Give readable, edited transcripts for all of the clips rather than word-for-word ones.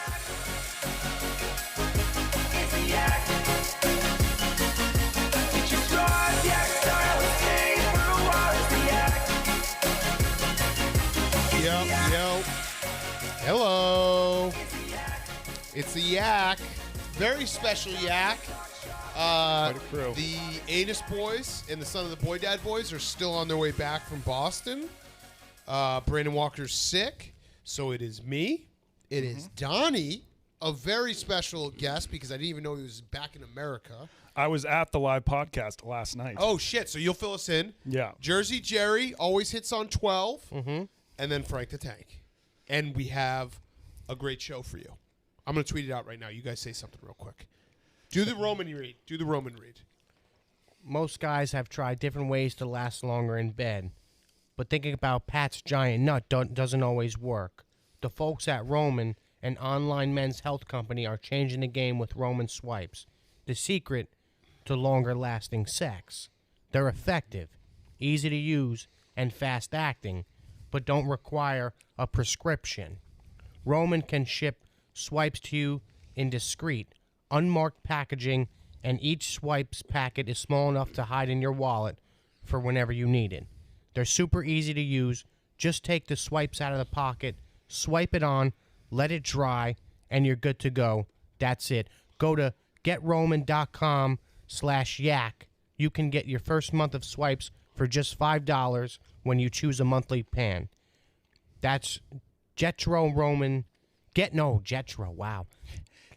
Yo. Hello. It's the Yak. Very special Yak. The ANUS boys and the Son of the Boy Dad boys are still on their way back from Boston. Brandon Walker's sick, so it is me. It is Donnie, a very special guest because I didn't even know he was back in America. I was at the live podcast last night. Oh, shit. So you'll fill us in. Yeah. Jersey Jerry always hits on 12. And then Frank the Tank. And we have a great show for you. I'm going to tweet it out right now. You guys say something real quick. Do the Roman read. Do the Roman read. Most guys have tried different ways to last longer in bed. But thinking about Pat's giant nut doesn't always work. The folks at Roman, an online men's health company, are changing the game with Roman swipes. The secret to longer lasting sex. They're effective, easy to use, and fast acting, but don't require a prescription. Roman can ship swipes to you in discreet, unmarked packaging, and each swipes packet is small enough to hide in your wallet for whenever you need it. They're super easy to use. Just take the swipes out of the pocket, swipe it on, let it dry, and you're good to go. That's it. Go to GetRoman.com/yak. You can get your first month of swipes for just $5 when you choose a monthly plan. That's GetRoman. Getro. Wow.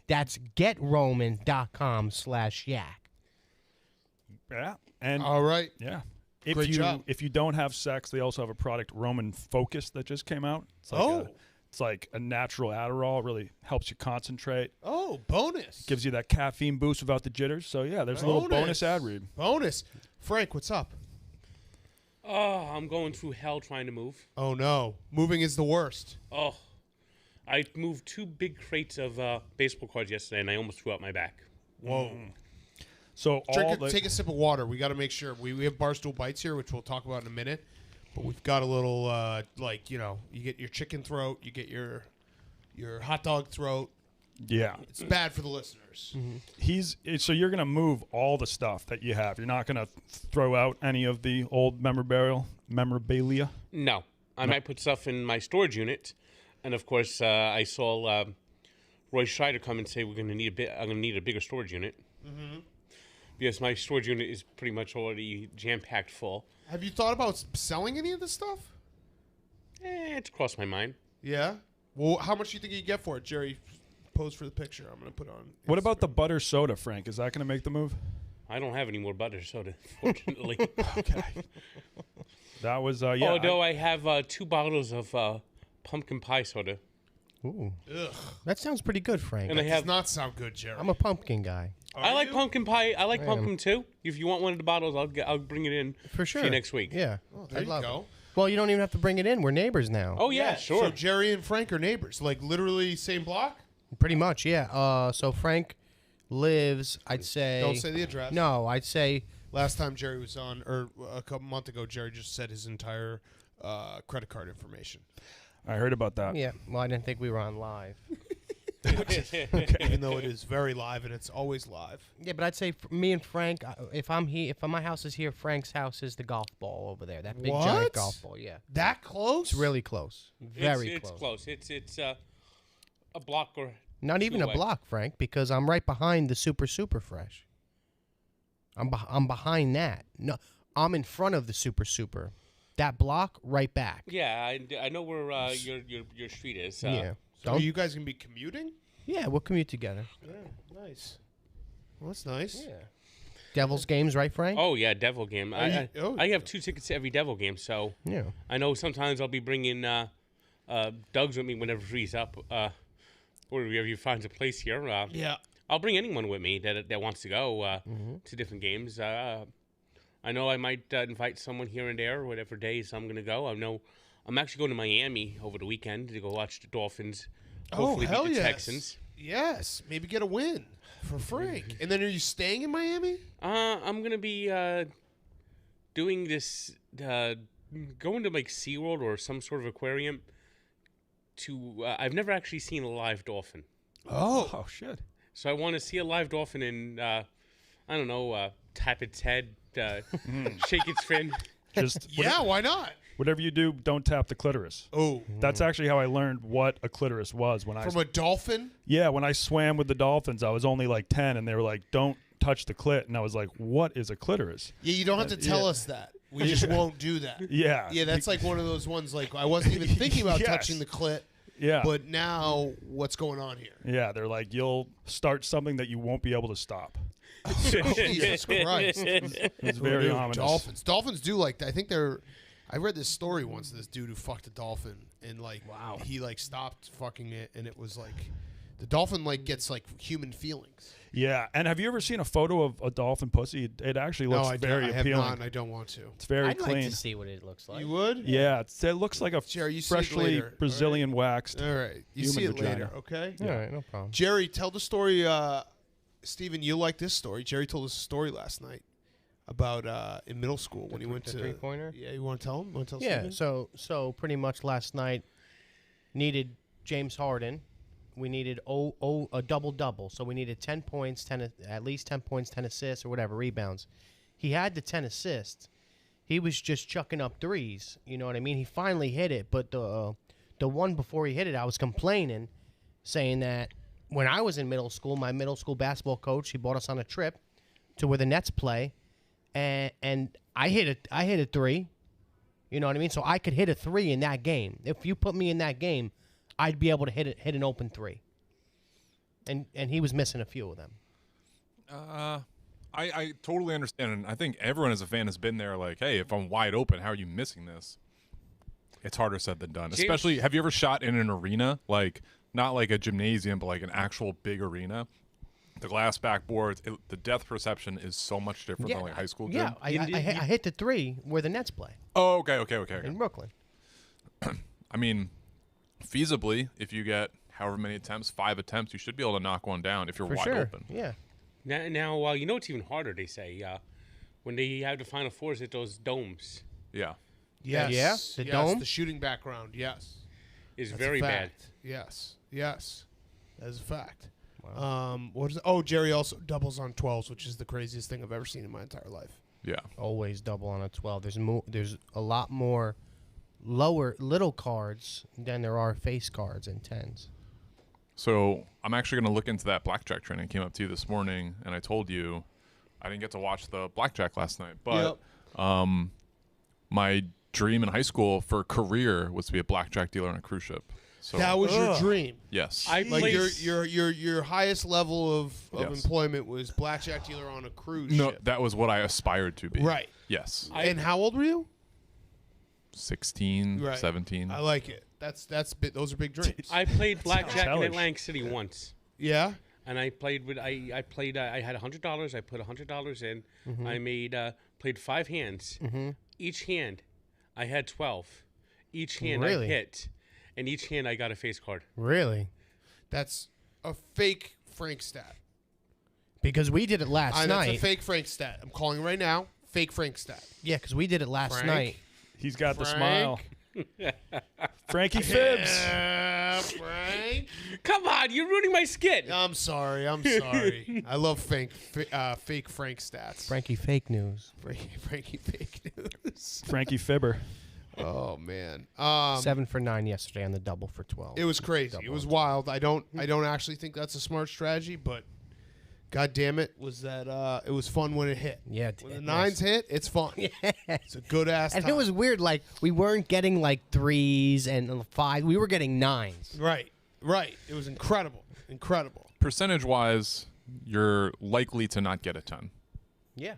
That's GetRoman.com/yak. Yeah. And All right. yeah. Great job. If you don't have sex, they also have a product, Roman Focus, that just came out. It's like it's like a natural Adderall. It really helps you concentrate. Oh, bonus. Gives you that caffeine boost without the jitters. So, yeah, there's a little bonus ad read. Bonus. Frank, what's up? Oh, I'm going through hell trying to move. Oh, no. Moving is the worst. Oh, I moved 2 big crates of baseball cards yesterday, and I almost threw out my back. Whoa. So Take a sip of water. We got to make sure. We have Barstool Bites here, which we'll talk about in a minute. But we've got a little, you get your chicken throat, you get your hot dog throat. Yeah. It's bad for the listeners. So you're going to move all the stuff that you have. You're not going to throw out any of the old memorabilia? No. I might put stuff in my storage unit. And, of course, I saw Roy Schreider come and say I'm going to need a bigger storage unit. Because my storage unit is pretty much already jam-packed full. Have you thought about selling any of this stuff? It's crossed my mind. Yeah? Well, how much do you think you get for it? Jerry, pose for the picture. I'm going to put on Instagram. What about the butter soda, Frank? Is that going to make the move? I don't have any more butter soda, fortunately. Okay. That was, yeah. Although I have 2 bottles of pumpkin pie soda. Ooh. Ugh. That sounds pretty good, Frank. And I Does have not sound good, Jerry. I'm a pumpkin guy. I like pumpkin pie. I like pumpkin too. If you want one of the bottles, I'll bring it in For sure. to you next week. Yeah. Oh, there I'd you love go. it. Well, you don't even have to bring it in. We're neighbors now. Oh yeah, sure. So Jerry and Frank are neighbors, like literally same block? Pretty much, yeah. So Frank lives, I'd say... Don't say the address. No, I'd say... Last time Jerry was on, or a couple months ago, Jerry just said his entire credit card information. I heard about that. Yeah, well, I didn't think we were on live. Even though it is very live and it's always live. Yeah, but I'd say me and Frank, if I'm here, if my house is here, Frank's house is the golf ball over there. That big giant What? golf ball, yeah. That close? It's really close. Very it's close. It's a block or Not even a away. block, Frank, because I'm right behind the Super Fresh. I'm behind that. No, I'm in front of the Super. That block, right back. Yeah, I know where your street is. Yeah. So are you guys going to be commuting? Yeah, we'll commute together. Yeah, nice. Well, that's nice. Yeah. Devil's games, right, Frank? Oh yeah, Devil game. I you- have 2 tickets to every Devil game, so Yeah. I know sometimes I'll be bringing Doug's with me whenever he's up, or wherever he finds a place here. Yeah. I'll bring anyone with me that wants to go to different games. I know I might invite someone here and there, whatever days I'm going to go. I know I'm actually going to Miami over the weekend to go watch the Dolphins. Hopefully hell beat the yes. Texans. Yes. Maybe get a win for Frank. And then are you staying in Miami? I'm going to be doing this, going to like SeaWorld or some sort of aquarium. I've never actually seen a live dolphin. Oh shit. So I want to see a live dolphin and I don't know, tap its head, shake its fin. Just Yeah, why not? whatever you do, don't tap the clitoris. Oh. That's actually how I learned what a clitoris was when From a dolphin? Yeah, when I swam with the dolphins, I was only like 10, and they were like, don't touch the clit. And I was like, what is a clitoris? Yeah, you don't have to tell us that. We just won't do that. Yeah. Yeah, that's like one of those ones, like, I wasn't even thinking about Yes. touching the clit. Yeah. But now, what's going on here? Yeah, they're like, you'll start something that you won't be able to stop. Jesus Christ. It's very Dude, ominous. Dolphins do like that. I think they're... I read this story once, this dude who fucked a dolphin, and, like, he, like, stopped fucking it, and it was, like... The dolphin, like, gets, like, human feelings. Yeah, and have you ever seen a photo of a dolphin pussy? It actually looks very I have appealing. not, and I don't want to. It's very I'd clean. like to see what it looks like. You would? Yeah, it looks like a Jerry, you see it freshly later, Brazilian waxed. All right. You Human see it vagina. later, okay? All right, no problem. Jerry, tell the story. Steven, you like this story. Jerry told us a story last night about in middle school when he went to... three-pointer? Yeah, you want to tell him? Want to tell Yeah, Steven? so pretty much last night needed James Harden. We needed a double-double. So we needed 10 points, at least 10 points, 10 assists, or whatever, rebounds. He had the 10 assists. He was just chucking up threes. You know what I mean? He finally hit it, but the one before he hit it, I was complaining, saying that when I was in middle school, my middle school basketball coach, he brought us on a trip to where the Nets play, and I hit a three. You know what I mean? So I could hit a three in that game. If you put me in that game, I'd be able to hit an open three. And he was missing a few of them. I totally understand, and I think everyone as a fan has been there like, hey, if I'm wide open, how are you missing this? It's harder said than done. Especially, have you ever shot in an arena? Like, not like a gymnasium, but like an actual big arena? The glass backboards, the depth perception is so much different than like high school gym. Yeah, I hit the three where the Nets play Oh, okay. in Brooklyn. I mean, feasibly, if you get however many attempts, 5 attempts, you should be able to knock one down if you're For wide sure. open. Yeah. Now, you know what's even harder, they say, when they have the Final Fours at those domes. Yeah. Yes. Yeah? The dome? The shooting background, yes. Is That's very a bad. fact. Yes. That is a fact. Wow. What is it? Oh, Jerry also doubles on 12s, which is the craziest thing I've ever seen in my entire life. Yeah. Always double on a 12. There's a lot more little cards than there are face cards in 10s. So I'm actually going to look into that Blackjack training. I came up to you this morning, and I told you I didn't get to watch the Blackjack last night. But my dream in high school for career was to be a blackjack dealer on a cruise ship. So That was your dream. yes. I Like played, your highest level of Yes. employment was blackjack dealer on a cruise No, ship. that was what I aspired to be. Right. Yes. And how old were you? 16, Right. 17. I like it. Those are big dreams. I played blackjack in hellish. Atlantic City once. Yeah. And I played with I had $100. I put $100 in. I made played 5 hands. Each hand, I had 12. Each hand Really? I hit, and each hand I got a face card. Really? That's a fake Frank stat. Because we did it last That's night. a fake Frank stat. I'm calling it right now. Fake Frank stat. Yeah, because we did it last Frank? night. He's got the Frank? smile. Frankie Phibbs. Frank. Come on, you're ruining my skit. I'm sorry. I love fake Frank stats. Frankie fake news. Frankie fake news. Frankie Fibber. Oh man. 7 for 9 yesterday on the double for 12. It was crazy. It was wild. I don't actually think that's a smart strategy, but God damn it, was that it was fun when it hit. Yeah. When the 9s hit, it's fun. It's a good ass And time. it was weird. Like, we weren't getting, like, 3s and 5s. We were getting 9s. right. It was incredible. Percentage-wise, you're likely to not get a 10. Yeah.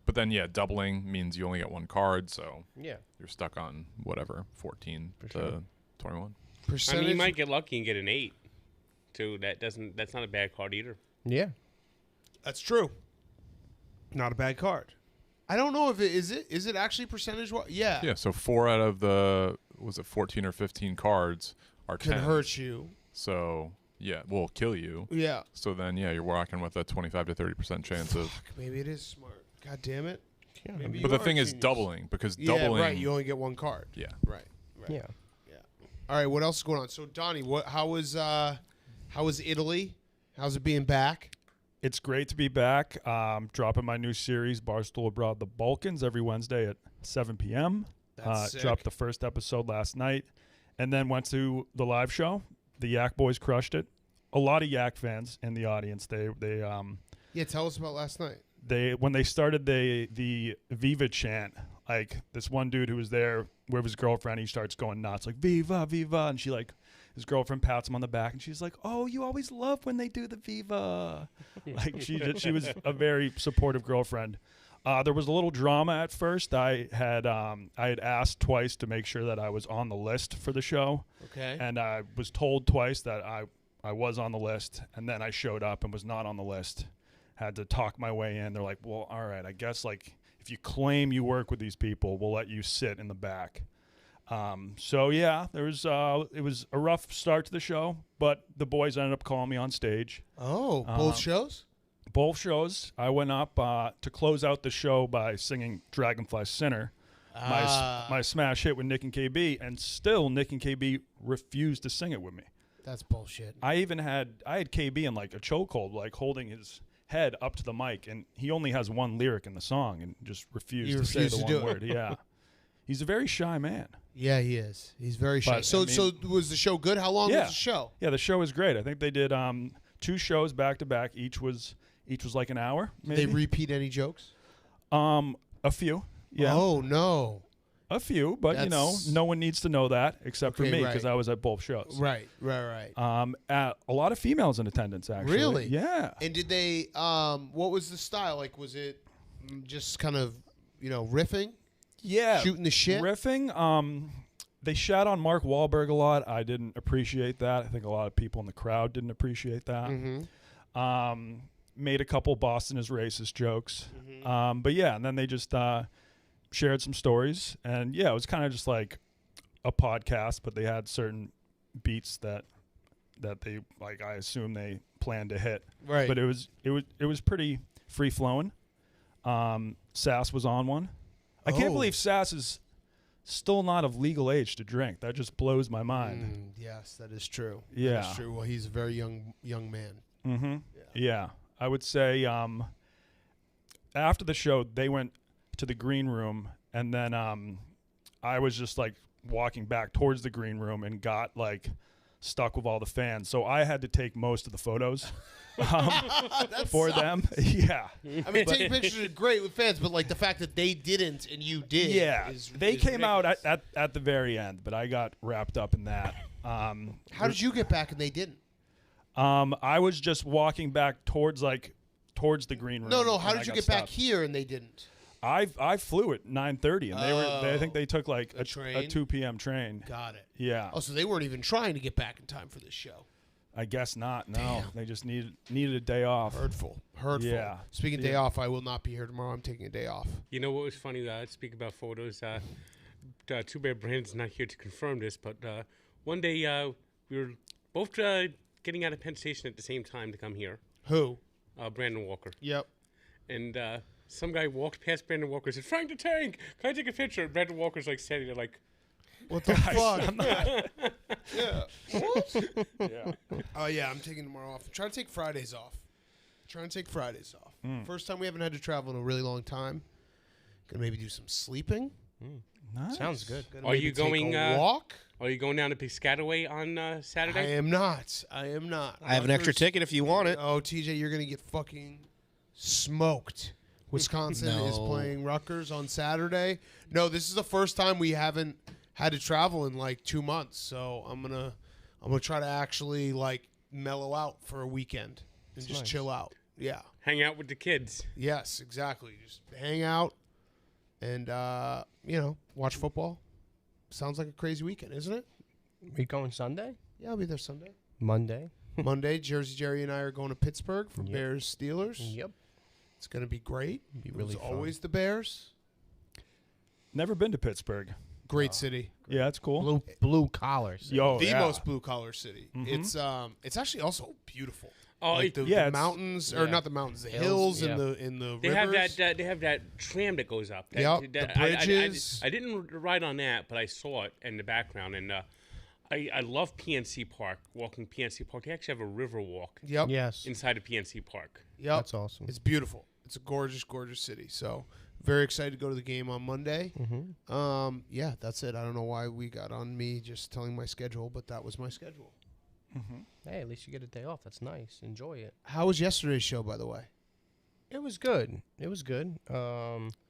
But then, yeah, doubling means you only get 1 card, so Yeah. you're stuck on whatever, 14 to sure. 21. I mean, Percentage. you might get lucky and get an 8. Too. That's not a bad card either. Yeah. That's true. Not a bad card. I don't know if is it actually percentage? Yeah. Yeah, so 4 out of the, was it 14 or 15 cards are Can 10s. hurt you. So, yeah, will kill you. Yeah. So then, yeah, you're walking with a 25 to 30% chance of. Maybe it is smart. God damn it. Yeah. Maybe But you the are thing a is genius. doubling, because Yeah, doubling. right. You only get 1 card. Yeah. Right. Yeah. All right. What else is going on? So Donnie, How was Italy? How's it being back? It's great to be back. Dropping my new series, Barstool Abroad, The Balkans, every Wednesday at 7 p.m. That's sick. Dropped the first episode last night, and then went to the live show. The Yak Boys crushed it. A lot of Yak fans in the audience. Yeah, tell us about last night. When they started the Viva chant, like this one dude who was there with his girlfriend, he starts going nuts, like Viva, Viva, and his girlfriend pats him on the back, and she's like, "Oh, you always love when they do the Viva." Like she was a very supportive girlfriend. There was a little drama at first. I had asked twice to make sure that I was on the list for the show. Okay. And I was told twice that I was on the list, and then I showed up and was not on the list. Had to talk my way in. They're like, "Well, all right, I guess like if you claim you work with these people, we'll let you sit in the back." So yeah, it was a rough start to the show, but the boys ended up calling me on stage. Oh, both shows? Both shows. I went up to close out the show by singing Dragonfly Sinner, my smash hit with Nick and KB, and still Nick and KB refused to sing it with me. That's bullshit. I had KB in like a chokehold, like holding his head up to the mic, and he only has one lyric in the song and just refused to say the one word. Yeah. He's a very shy man. Yeah, he is. He's very shy. But, so was the show good? How long was the show? Yeah, the show was great. I think they did 2 shows back to back. Each was like an hour. Maybe. Did they repeat any jokes? A few. Yeah. Oh no. A few, but no one needs to know that except for me because I was at both shows. Right. A lot of females in attendance, actually. Really? Yeah. And did they? What was the style? Like, was it just kind of riffing? Yeah. Shooting the shit? Riffing. They shat on Mark Wahlberg a lot. I didn't appreciate that. I think a lot of people in the crowd didn't appreciate that. Mm-hmm. Made a couple Boston is racist jokes. Mm-hmm. But yeah, and then they just shared some stories. And yeah, it was kind of just like a podcast, but they had certain beats that they, like, I assume they planned to hit. Right. But it was pretty free flowing. Sass was on one. I can't believe Sass is still not of legal age to drink. That just blows my mind. Yes, that is true. Yeah. That is true. Well, he's a very young man. Mm-hmm. Yeah. I would say after the show, they went to the green room, and then I was just like walking back towards the green room and got like stuck with all the fans. So I had to take most of the photos for them. Yeah. I mean, taking pictures is great with fans, but like the fact that they didn't and you did. Yeah. They came out at the very end, but I got wrapped up in that. How did you get back and they didn't? I was just walking back towards the green room. No. How did you get back here and they didn't? I flew at 9:30, and I think they took like a 2 p.m. train. Got it. Yeah. Oh, so they weren't even trying to get back in time for this show. I guess not. No, Damn. They just needed a day off. Hurtful. Yeah. Speaking of day off, I will not be here tomorrow. I'm taking a day off. You know what was funny? Speak about photos. Too bad Brandon's not here to confirm this, but one day we were both getting out of Penn Station at the same time to come here. Who? Brandon Walker. Yep. And some guy walked past Brandon Walker and said, "Frank the Tank, can I take a picture?" And Brandon Walker's like standing there like, what the fuck? I'm not. Yeah. What? Yeah. Oh, yeah, I'm taking tomorrow off. I'm trying to take Fridays off. First time we haven't had to travel in a really long time. Gonna maybe do some sleeping. Nice. Sounds good. Are you going a walk? Are you going down to Piscataway on Saturday? I am not. I have an extra ticket if you want it. Oh, TJ, you're gonna get fucking smoked. Wisconsin is playing Rutgers on Saturday. No, this is the first time we haven't had to travel in like 2 months. So I'm gonna try to actually like mellow out for a weekend and just chill out. Yeah. Hang out with the kids. Yes, exactly. Just hang out and watch football. Sounds like a crazy weekend, isn't it? We going Sunday? Yeah, I'll be there Sunday. Monday? Monday, Jersey Jerry and I are going to Pittsburgh for Bears Steelers. Yep. It's going to be great. Be really fun. Always the Bears. Never been to Pittsburgh. Great city. Yeah, it's cool. Blue collars. Yo, The most blue collar city. Mm-hmm. It's actually also beautiful. Oh, like the mountains, or yeah. not the mountains, the hills and the they rivers. They have that tram that goes up. The bridges. I didn't ride on that, but I saw it in the background, and I love PNC Park, walking PNC Park. They actually have a river walk Yep. Yes. inside of PNC Park. Yep. That's awesome. It's beautiful. It's a gorgeous, gorgeous city. So very excited to go to the game on Monday. Yeah, that's it. I don't know why we got on me just telling my schedule, but that was my schedule. Hey, at least you get a day off. That's nice. Enjoy it. How was yesterday's show, by the way? It was good. It was good.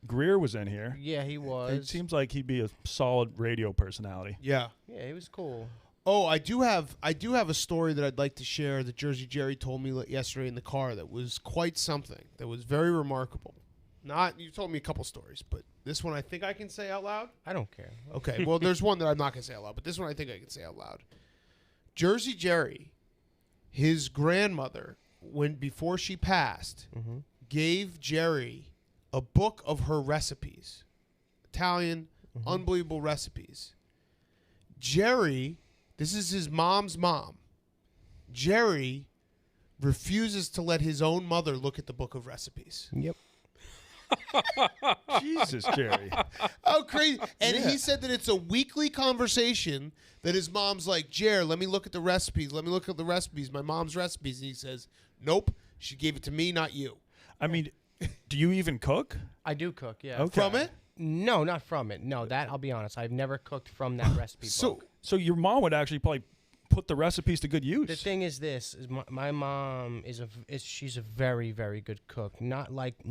Greer was in here. Yeah, he It was. seems like he'd be a solid radio personality. Yeah. Yeah, he was cool. Oh, I do have a story that I'd like to share that Jersey Jerry told me yesterday in the car that was quite something. That was very remarkable. You told me a couple stories, but this one I think I can say out loud. I don't care. Okay, well, there's one that I'm not going to say out loud, but this one I think I can say out loud. Jersey Jerry, his grandmother, before she passed, gave Jerry a book of her recipes. Italian, unbelievable recipes. Jerry, this is his mom's mom. Jerry refuses to let his own mother look at the book of recipes. Yep. Jesus, Jerry. Oh, crazy. And he said that it's a weekly conversation that his mom's like, Jer, let me look at the recipes. Let me look at the recipes, my mom's recipes. And he says, nope, she gave it to me, not you. I mean, do you even cook? I do cook, yeah. Okay. From it? No, not from it. No, that, I'll be honest, I've never cooked from that recipe book. So your mom would actually probably put the recipes to good use. The thing is this, is my mom she's a very, very good cook. Not like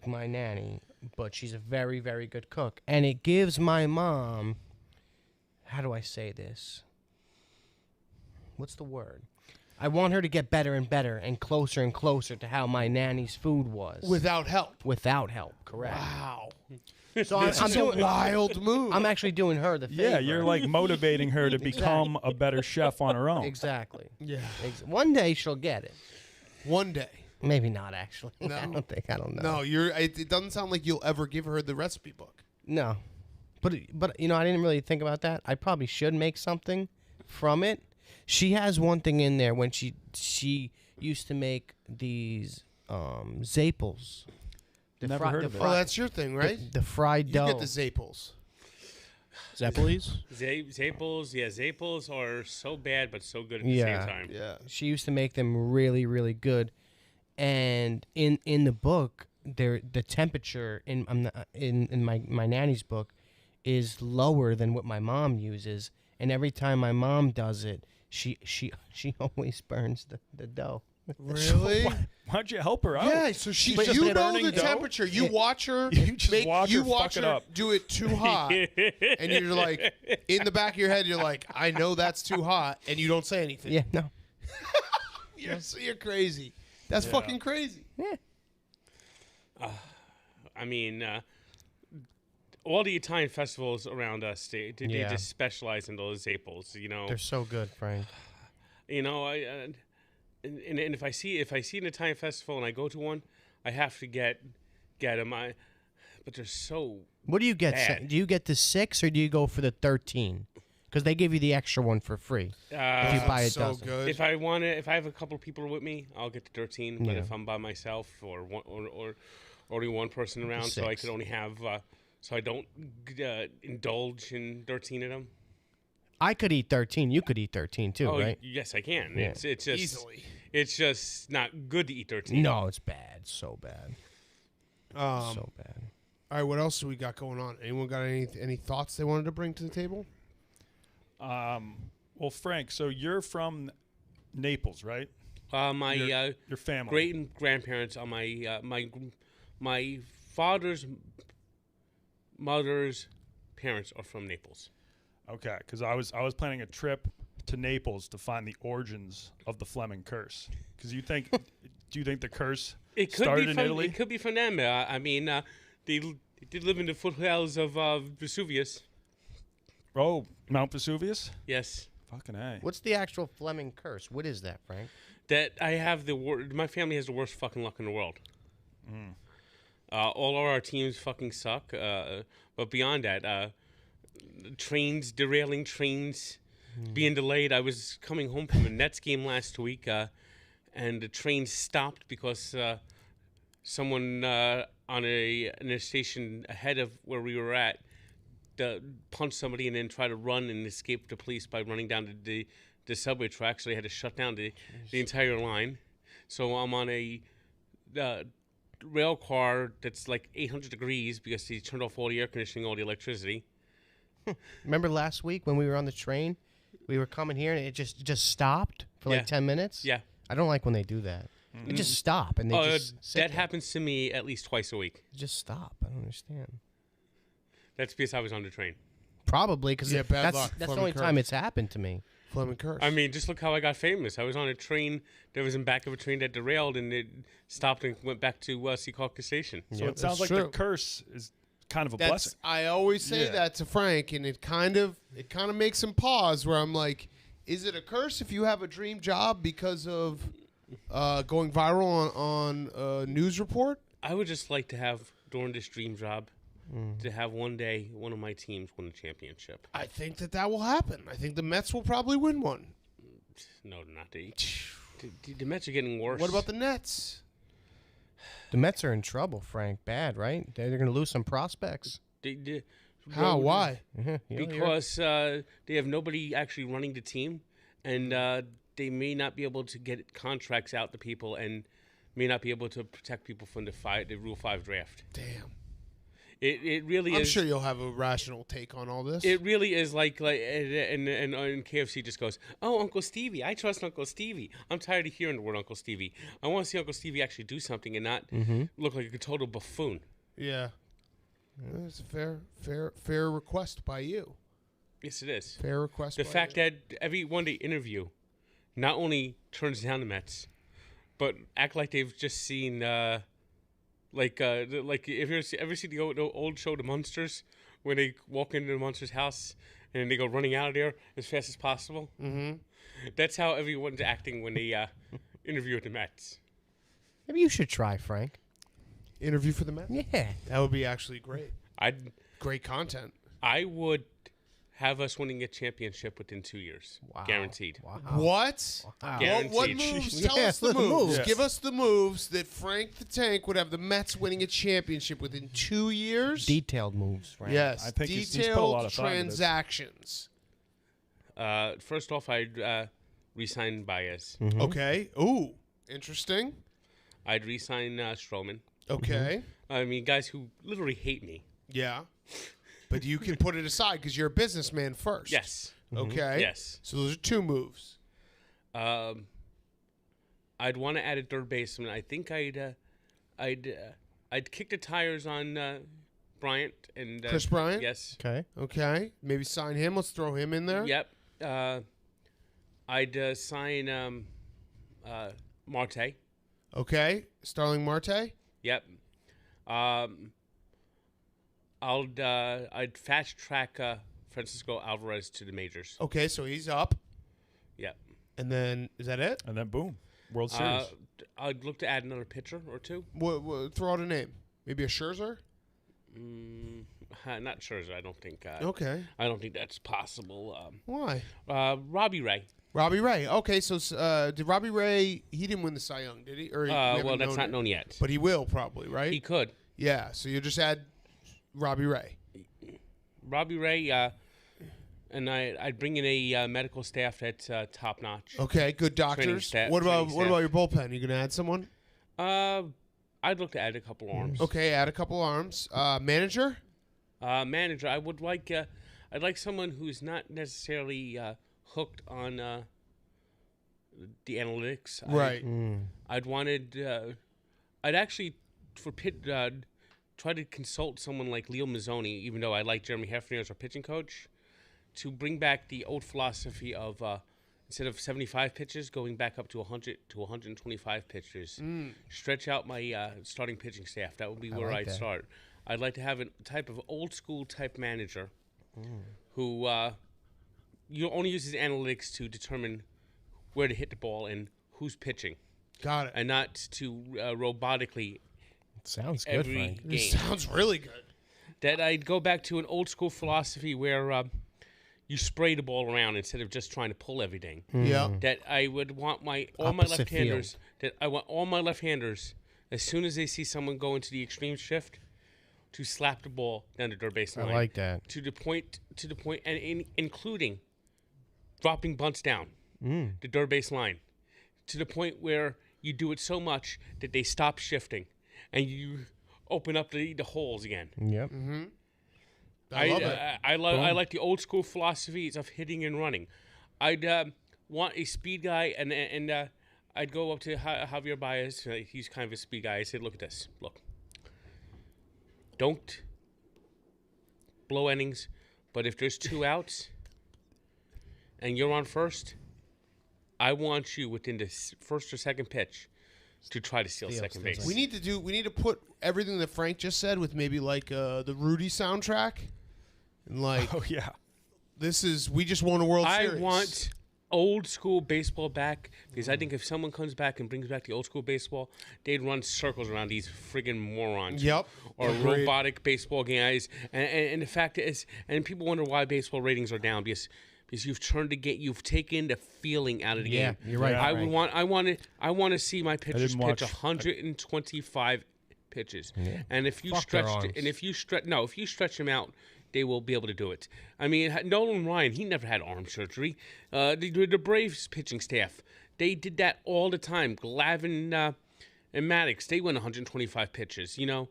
my nanny, but she's a very, very good cook. And it gives my mom, how do I say this? What's the word? I want her to get better and better and closer to how my nanny's food was. Without help. Without help, correct. Wow. So I'm It's a wild move. I'm actually doing her the favor. Yeah, you're like motivating her to become a better chef on her own. Exactly. Yeah. One day she'll get it. One day. Maybe not, actually. No. I don't know. No, it doesn't sound like you'll ever give her the recipe book. No. But you know, I didn't really think about that. I probably should make something from it. She has one thing in there when she used to make these Zaples. Never heard of it. Oh, that's your thing, right? The fried dough. You get the Zaples. Zaples? Zaples, yeah, Zaples are so bad but so good at the Yeah. same time. Yeah. She used to make them really, really good. And in the book, the temperature in my nanny's book is lower than what my mom uses. And every time my mom does it, she always burns the dough. Really? Why'd you help her out? Yeah, so But you just know burning the dough? temperature. You watch her. You just watch her watch fuck it her up. do it too hot, and you're like, in the back of your head, you're like, I know that's too hot, and you don't say anything. Yeah, no. You're crazy. That's fucking crazy. Yeah. I mean, all the Italian festivals around us, they Yeah. just specialize in those Zaples. You know, They're so good, Frank. you know, and if I see an Italian festival and I go to one, I have to get them. But they're so. What do you get? Bad. Do you get the 6 or do you go for the 13? Because they give you the extra one for free if you buy a so dozen. good. If I have a couple of people with me, I'll get the 13. But Yeah. if I'm by myself or only one person around, so I 6. could only have, so I don't indulge in 13 of them. I could eat 13. You could eat 13 too, right? Yes, I can. Yeah. It's just Easily. It's just not good to eat 13. No, it's bad. So bad. So bad. All right, what else do we got going on? Anyone got any thoughts they wanted to bring to the table? Well, Frank, so you're from Naples, right? My Your family. great grandparents on my father's mother's parents are from Naples. Okay, because I was planning a trip to Naples to find the origins of the Fleming curse. Because do you think the curse started in Italy? It could be from them. I mean, they did live in the foothills of Vesuvius. Oh, Mount Vesuvius? Yes. Fucking A. What's the actual Fleming curse? What is that, Frank? That I have my family has the worst fucking luck in the world. All of our teams fucking suck. But beyond that, trains derailing, trains being delayed. I was coming home from a Nets game last week, and the train stopped because someone on a station ahead of where we were at punch somebody and then try to run and escape the police by running down the subway track. So they had to shut down the entire line. So I'm on a rail car that's like 800 degrees because he turned off all the air conditioning, all the electricity. Remember last week when we were on the train? We were coming here and it just stopped for like 10 minutes? Yeah. I don't like when they do that. They just stop and they just sit that there. happens to me at least twice a week. Just stop. I don't understand. That's because I was on the train. Probably because Yeah, bad that's luck. the Fleming only curse. time it's happened to me. Fleming curse. I mean, just look how I got famous. I was on a train that was in back of a train that derailed, and it stopped and went back to Secaucus Station. So it sounds like true. the curse is kind of a That's blessing. I always say Yeah. that to Frank, and it kind of makes him pause. Where I'm like, is it a curse if you have a dream job because of going viral on a news report? I would just like to have, during this dream job, to have one day one of my teams win a championship. I think that will happen. I think the Mets will probably win one. No, not the Mets are getting worse. What about the Nets? The Mets are in trouble, Frank. Bad, right? They're going to lose some prospects. How? Why? Because they have nobody actually running the team, and they may not be able to get contracts out to people, and may not be able to protect people from the Rule 5 draft. Damn. It really is. I'm sure you'll have a rational take on all this. It really is like and KFC just goes, oh, Uncle Stevie. I trust Uncle Stevie. I'm tired of hearing the word Uncle Stevie. I want to see Uncle Stevie actually do something and not look like a total buffoon. Yeah. It's a fair request by you. Yes, it is. Fair request. The by fact you. that every one day interview not only turns down the Mets, but act like they've just seen like if you ever see the old show The Munsters, when they walk into the Munsters' house and they go running out of there as fast as possible. Mm-hmm. That's how everyone's acting when they interview at the Mets. Maybe you should try, Frank. Interview for the Mets? Yeah. That would be actually great. Great content. I would have us winning a championship within 2 years. Wow. Guaranteed. Wow. What? Wow. Guaranteed. What moves? Tell Yeah, us the the moves. moves. Yes. Give us the moves that Frank the Tank would have the Mets winning a championship within 2 years. Detailed moves, Frank. Yes. I think he's put a detailed lot of thought into this. transactions. First off, I'd re-sign Baez. Okay. Ooh, interesting. I'd re-sign Stroman. Okay. I mean, guys who literally hate me. Yeah. But you can put it aside because you're a businessman first. Yes. Okay. Yes. So those are two moves. I'd want to add a third baseman. I think I'd kick the tires on Bryant and Chris Bryant? Yes. Okay. Okay. Maybe sign him. Let's throw him in there. Yep. I'd sign Marte. Okay. Starling Marte. Yep. I'd fast track Francisco Alvarez to the majors. Okay, so he's up. Yep. And then, is that it? And then boom, World Series. I'd look to add another pitcher or two. Throw out a name. Maybe a Scherzer? Not Scherzer. I don't think. Okay. I don't think that's possible. Why? Robbie Ray. Robbie Ray. Okay, so did Robbie Ray, he didn't win the Cy Young, did he? Or we haven't Well, that's not it. known yet. But he will probably, right? He could. Yeah, so you just add Robbie Ray. Robbie Ray, and I'd bring in a medical staff that's top notch. Okay, good doctors. staff- What about training what staff. about your bullpen? You gonna add someone? I'd look to add a couple arms. Okay, add a couple arms. Manager? Manager, I'd like someone who's not necessarily hooked on the analytics. Right. I'd actually try to consult someone like Leo Mazzoni, even though I like Jeremy Hefner as our pitching coach, to bring back the old philosophy of instead of 75 pitches, going back up to 100 to 125 pitches. Stretch out my starting pitching staff. That would be where like I'd that. start. I'd like to have a type of old school type manager who you only uses analytics to determine where to hit the ball and who's pitching, Got it. and not to robotically Sounds good, every Frank. This game. sounds really good. That I'd go back to an old school philosophy where you spray the ball around instead of just trying to pull everything. Yeah. That I would want all my Opposite left-handers. That I want all my left-handers, as soon as they see someone go into the extreme shift, to slap the ball down the third base line. I like that. To the point, and including dropping bunts down the third base line, to the point where you do it so much that they stop shifting, and you open up the holes again. Yep. I love it. I like the old school philosophies of hitting and running. I'd want a speed guy, and I'd go up to Javier Baez. He's kind of a speed guy. I said, look at this. Look. Don't blow innings, but if there's 2 outs and you're on first, I want you within the first or second pitch to try to steal second base. We need to put everything that Frank just said with maybe like the Rudy soundtrack. And like, Oh yeah. We just won a World I Series. want old school baseball back, because I think if someone comes back and brings back the old school baseball, they'd run circles around these friggin' morons. Yep. Or Agreed. robotic baseball guys. And the fact is, and people wonder why baseball ratings are down, because you've taken the feeling out of the game. You're right. I Frank. want to see my pitchers didn't pitch watch- 125 pitches. And if you Fuck their stretch arms. if you stretch them out, they will be able to do it. I mean, Nolan Ryan, he never had arm surgery. The Braves pitching staff, they did that all the time. Glavin and Maddox, they went 125 pitches. You know,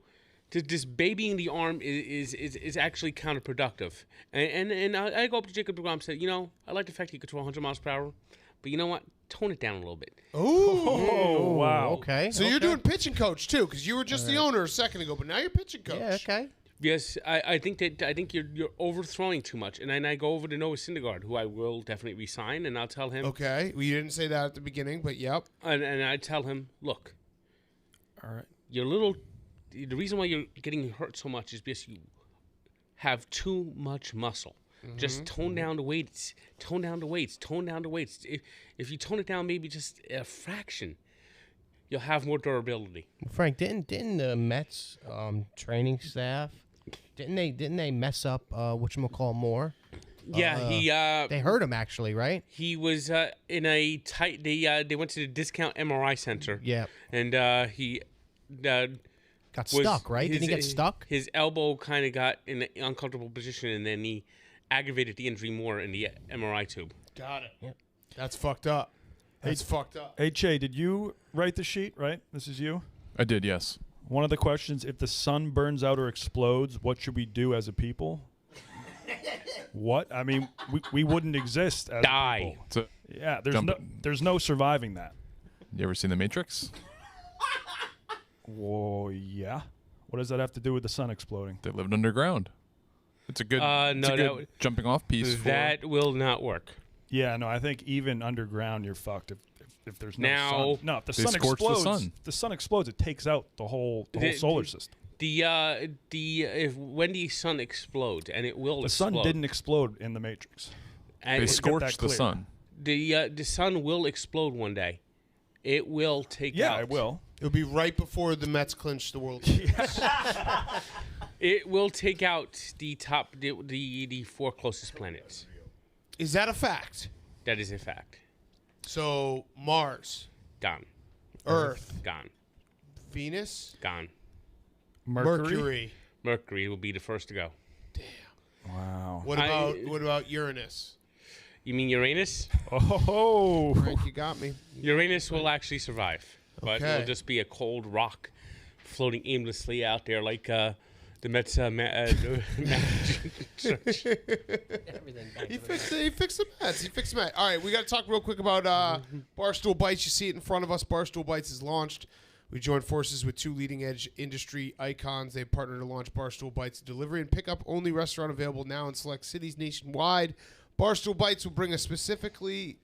this babying the arm is actually counterproductive. And I go up to Jacob DeGrom and say, you know, I like the fact that you could throw 100 miles per hour, but you know what? Tone it down a little bit. Oh wow. Okay. So you're doing pitching coach too, because you were just the owner a second ago, but now you're pitching coach. Yeah. Okay. Yes, I think you're overthrowing too much, and then I go over to Noah Syndergaard, who I will definitely resign, and I'll tell him. Okay. Well, you didn't say that at the beginning, but yep. And I tell him, look, All right. the reason why you're getting hurt so much is because you have too much muscle. Just tone down the weights. Tone down the weights. Tone down the weights. If you tone it down maybe just a fraction, you'll have more durability. Frank, didn't the Mets training staff didn't they mess up whatchamacallit more? Yeah, They hurt him actually, right? he was in a tight. They went to the discount MRI center. Yeah. And he Got was- stuck, right? Didn't he get stuck? His elbow kind of got in an uncomfortable position, and then he aggravated the injury more in the MRI tube. Got it. Yep. That's fucked up. That's fucked up. Hey Che, did you write the sheet? Right. This is you. I did, yes. One of the questions: if the sun burns out or explodes, what should we do as a people? What? I mean, we wouldn't exist as Die. people. So, Yeah. Jump There's no surviving that. you ever seen The Matrix? Whoa. Yeah. What does that have to do with the sun exploding? They lived underground. It's a good, No, it's a good jumping off piece for. That will not work. Yeah. No. I think even underground, you're fucked if there's no Now- sun. No. If the They sun scorch the explodes, sun. if the sun explodes, it takes out the whole solar system. When the sun explodes, and it will The explode. sun didn't explode in the Matrix. And They get that scorched the clear. sun. the sun will explode one day. It will take Yeah, out. it will. It'll be right before the Mets clinch the World Series. It will take out the 4 closest planets. Is that a fact? That is a fact. So Mars, Gone. Earth, Gone. Venus, Gone. Mercury. Mercury will be the first to go. Wow. What about Uranus? You mean Uranus? Oh. Frank, you got me. Uranus will actually survive, but Okay. it'll just be a cold rock floating aimlessly out there like the Mets. He fixed the Mets. He fixed the Mets. All right, we got to talk real quick about Barstool Bites. You see it in front of us. Barstool Bites is launched. We joined forces with 2 leading-edge industry icons. They've partnered to launch Barstool Bites, delivery and pickup-only restaurant available now in select cities nationwide. Barstool Bites will bring a specially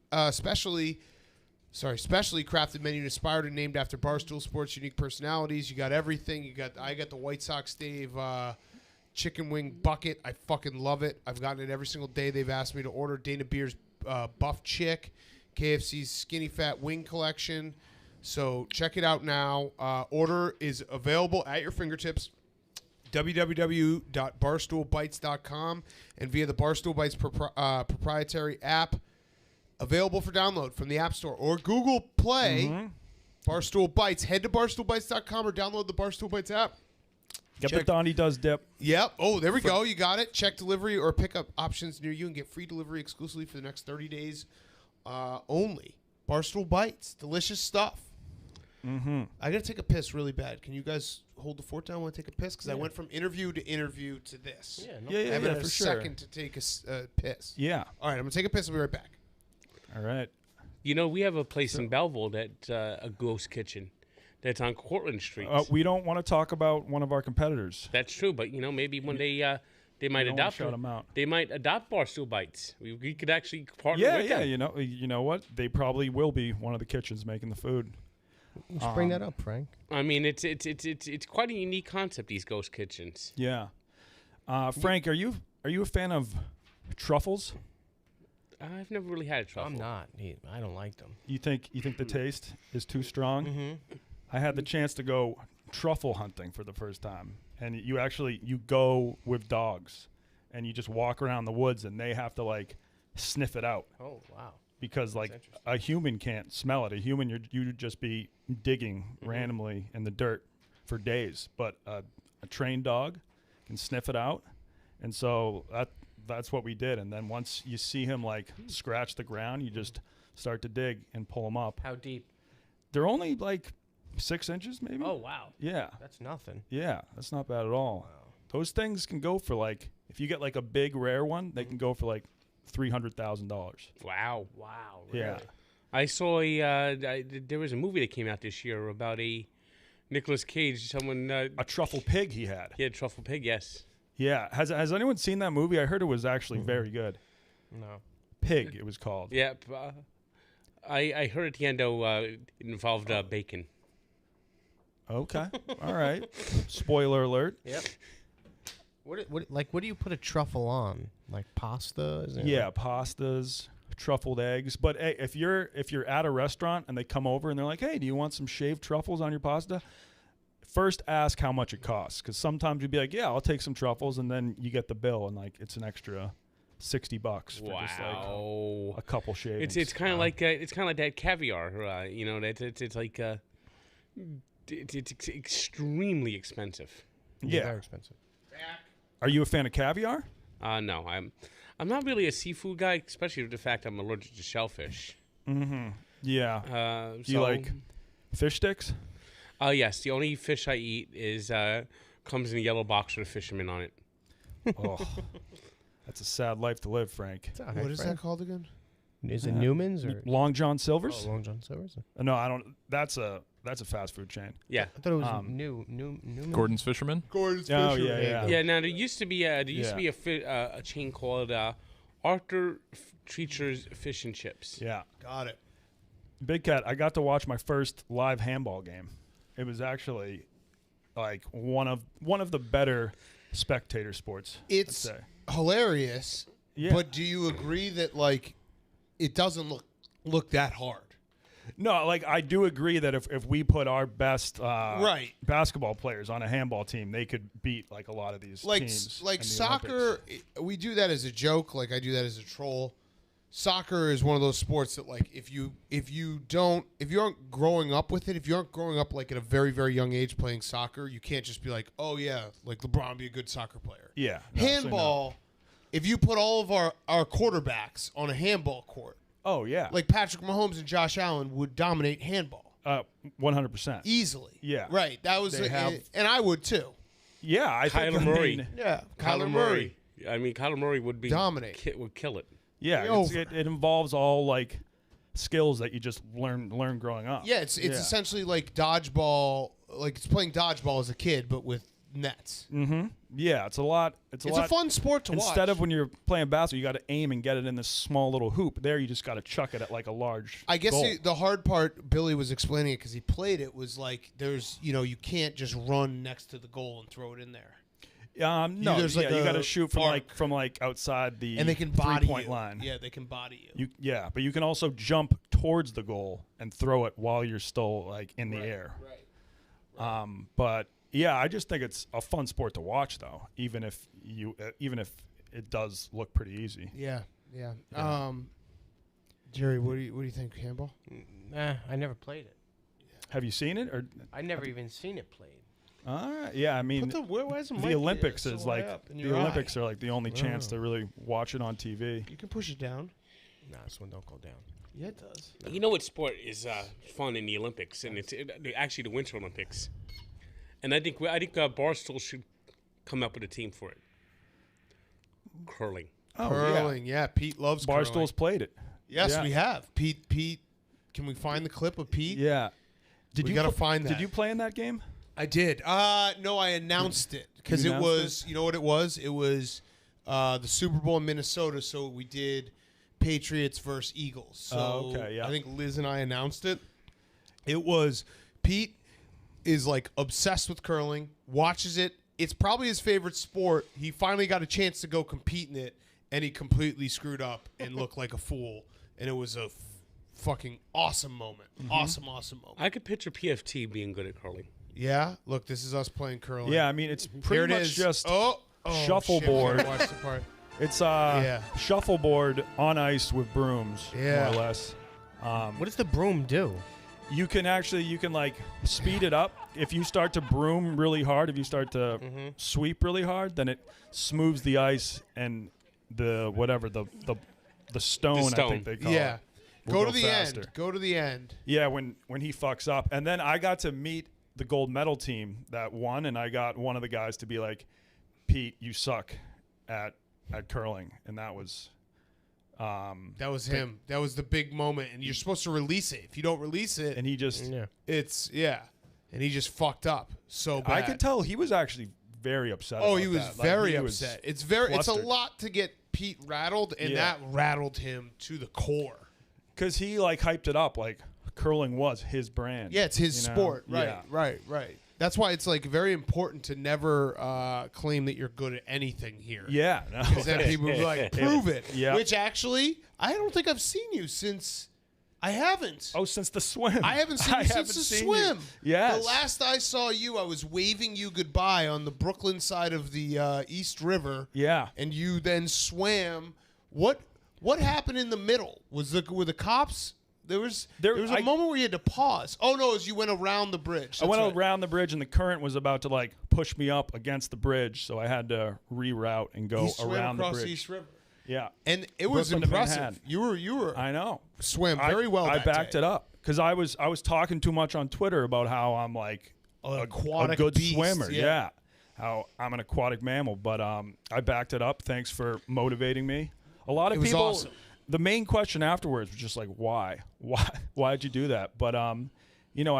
crafted menu inspired and named after Barstool Sports' unique personalities. You got everything. I got the White Sox Dave chicken wing bucket. I fucking love it. I've gotten it every single day they've asked me to order. Dana Beer's Buff Chick, KFC's Skinny Fat Wing Collection. So check it out now. Order is available at your fingertips. www.barstoolbites.com and via the Barstool Bites proprietary app, available for download from the App Store or Google Play. Barstool Bites. Head to barstoolbites.com or download the Barstool Bites app. Get the Donnie does dip. Yep. Oh, there we go. You got it. Check delivery or pickup options near you and get free delivery exclusively for the next 30 days only. Barstool Bites. Delicious stuff. Mm-hmm. I got to take a piss really bad. Can you guys hold the fort down when I take a piss? Because I went from interview to this. Yeah, I have a for second to take a piss. Yeah. All right, I'm going to take a piss. I'll be right back. All right. You know, we have a place in Belleville that a ghost kitchen that's on Cortlandt Street. We don't want to talk about one of our competitors. That's true, but you know, maybe when they might don't adopt shout 'em out. They might adopt Barstool Bites. We could actually partner with them. You know what? They probably will be one of the kitchens making the food. Let's bring that up, Frank. I mean, it's quite a unique concept. These ghost kitchens. Yeah. Frank, are you a fan of truffles? I've never really had a truffle. I'm not. I don't like them. You think the taste is too strong? Mm-hmm. I had the chance to go truffle hunting for the first time, and you go with dogs, and you just walk around the woods, and they have to like sniff it out. Oh, wow. Because like a human can't smell it. A human, you'd just be digging randomly in the dirt for days, but a trained dog can sniff it out, and so that's what we did. And then once you see him like scratch the ground, you just start to dig and pull him up. How deep? They're only like 6 inches, maybe. Oh, wow. Yeah. That's nothing. Yeah, that's not bad at all. Wow. Those things can go for like, if you get like a big rare one, they can go for like $300,000. Wow. Wow. Yeah. Really? I saw there was a movie that came out this year about a Nicolas Cage. Someone A truffle pig he had. yeah, truffle pig. Yes. Yeah. Has anyone seen that movie? I heard it was actually very good. No. Pig, it was called. Yeah. I heard at the end though it involved bacon. Okay. All right. Spoiler alert. Yep. What do you put a truffle on? Like pasta? Is it Yeah, pastas, truffled eggs. But hey, if you're at a restaurant and they come over and they're like, "Hey, do you want some shaved truffles on your pasta?" First, ask how much it costs, because sometimes you'd be like, "Yeah, I'll take some truffles," and then you get the bill and like it's an extra $60 for just like a couple shavings. It's kind of like that caviar. You know, it's like it's extremely expensive. Yeah. Very expensive. Are you a fan of caviar? No, I'm not really a seafood guy, especially with the fact I'm allergic to shellfish. Mm-hmm. Yeah. Do you So- like fish sticks? Yes, the only fish I eat is comes in a yellow box with a fisherman on it. Oh, that's a sad life to live, Frank. It's all What right, is Frank. that called again? Is it Newman's or Long John Silver's? Long John Silver's? No, I don't. That's a fast food chain. Yeah. I thought it was Newman's. Gordon's Fisherman. Gordon's Oh, Fisher. yeah. Yeah. Now there used to be a chain called Arthur Treacher's Fish and Chips. Yeah. Got it. Big Cat, I got to watch my first live handball game. It was actually like one of the better spectator sports. It's I'd say. hilarious. Yeah. But do you agree that like it doesn't look that hard? No, like I do agree that if we put our best Right. basketball players on a handball team, they could beat like a lot of these teams. Like in the soccer, Olympics. we do that as a joke. Like I do that as a troll. Soccer is one of those sports that like if you aren't growing up with it, if you aren't growing up like at a very, very young age playing soccer, you can't just be like, oh yeah, like LeBron would be a good soccer player. Yeah. No, absolutely Handball, if you put all of our quarterbacks on a handball court, not. Oh yeah. like Patrick Mahomes and Josh Allen would dominate handball 100%. easily. Yeah. Right. That was and I would too. Yeah, I think Kyler Murray. Yeah. Kyler Murray. I mean, Kyler Murray would be Dominate. would kill it. Yeah, Over. it involves all like skills that you just learn growing up. Yeah, it's essentially like dodgeball. Like it's playing dodgeball as a kid, but with nets. Mm-hmm. Yeah, it's a lot. It's a fun sport to watch. Instead of when you're playing basketball, you got to aim and get it in this small little hoop. There, you just got to chuck it at like a large. I guess goal. the hard part, Billy was explaining it because he played it, was like there's you can't just run next to the goal and throw it in there. No, there's like you got a to shoot from like outside the And they can body 3-point you. line. Yeah, they can body you. But you can also jump towards the goal and throw it while you're still like in the air. Right. But yeah, I just think it's a fun sport to watch, though. Even if it does look pretty easy. Yeah. Jerry, what do you think? Handball? Nah, I never played it. Have you seen it or? I never even seen it played. All right. Yeah, I mean, where's the Olympics is like the Olympics are like the only chance to really watch it on TV. You can push it down. Nah, this one don't go down. Yeah, it does. You know what sport is fun in the Olympics, and it's actually the Winter Olympics. And I think Barstool should come up with a team for it. Curling. Oh, Curling, yeah. Pete loves Barstool's curling. played it. Yes, we have. Pete, can we find the clip of Pete? Yeah. We gotta find that. Did you play in that game? I did. No, I announced it because it was. You know what it was? It was the Super Bowl in Minnesota. So we did Patriots versus Eagles. So okay, yeah. I think Liz and I announced it. It was Pete is like obsessed with curling. Watches it. It's probably his favorite sport. He finally got a chance to go compete in it, and he completely screwed up and looked like a fool. And it was a fucking awesome moment. Mm-hmm. Awesome moment. I could picture PFT being good at curling. Yeah, look, this is us playing curling. Yeah, I mean it's pretty much just shuffleboard. Shit, watch the part. It's shuffleboard on ice with brooms, more or less. What does the broom do? You can like speed it up. If you start to broom really hard, if you start to sweep really hard, then it smooths the ice and the stone. I think they call it. Go to the end. Go to the end. Yeah, when he fucks up. And then I got to meet the gold medal team that won, and I got one of the guys to be like, Pete, you suck at curling. And that was him. That was the big moment, and you're supposed to release it. If you don't release it, and he just and he just fucked up so bad. I could tell he was actually very upset. Oh, he was that. very upset. It's a lot to get Pete rattled, and that rattled him to the core. Because he like hyped it up like curling was his brand. Yeah, it's his sport. Right. That's why it's like very important to never claim that you're good at anything here. Yeah. Because then people will be like, prove it. Yeah. Which actually, I don't think I've seen you since. I haven't. Oh, since the swim. I haven't seen you since the swim. Yes. The last I saw you, I was waving you goodbye on the Brooklyn side of the East River. Yeah. And you then swam. What happened in the middle? Were the cops? There was a moment where you had to pause. Oh no, as you went around the bridge. I went around the bridge, and the current was about to like push me up against the bridge, so I had to reroute and go around the bridge. Across the East River. Yeah, and it was impressive. You were. I know. Swam very well. I backed it up because I was talking too much on Twitter about how I'm like a good beast, swimmer. Yeah, how I'm an aquatic mammal, but I backed it up. Thanks for motivating me. A lot of people. Awesome. The main question afterwards was just like, why'd you do that? But I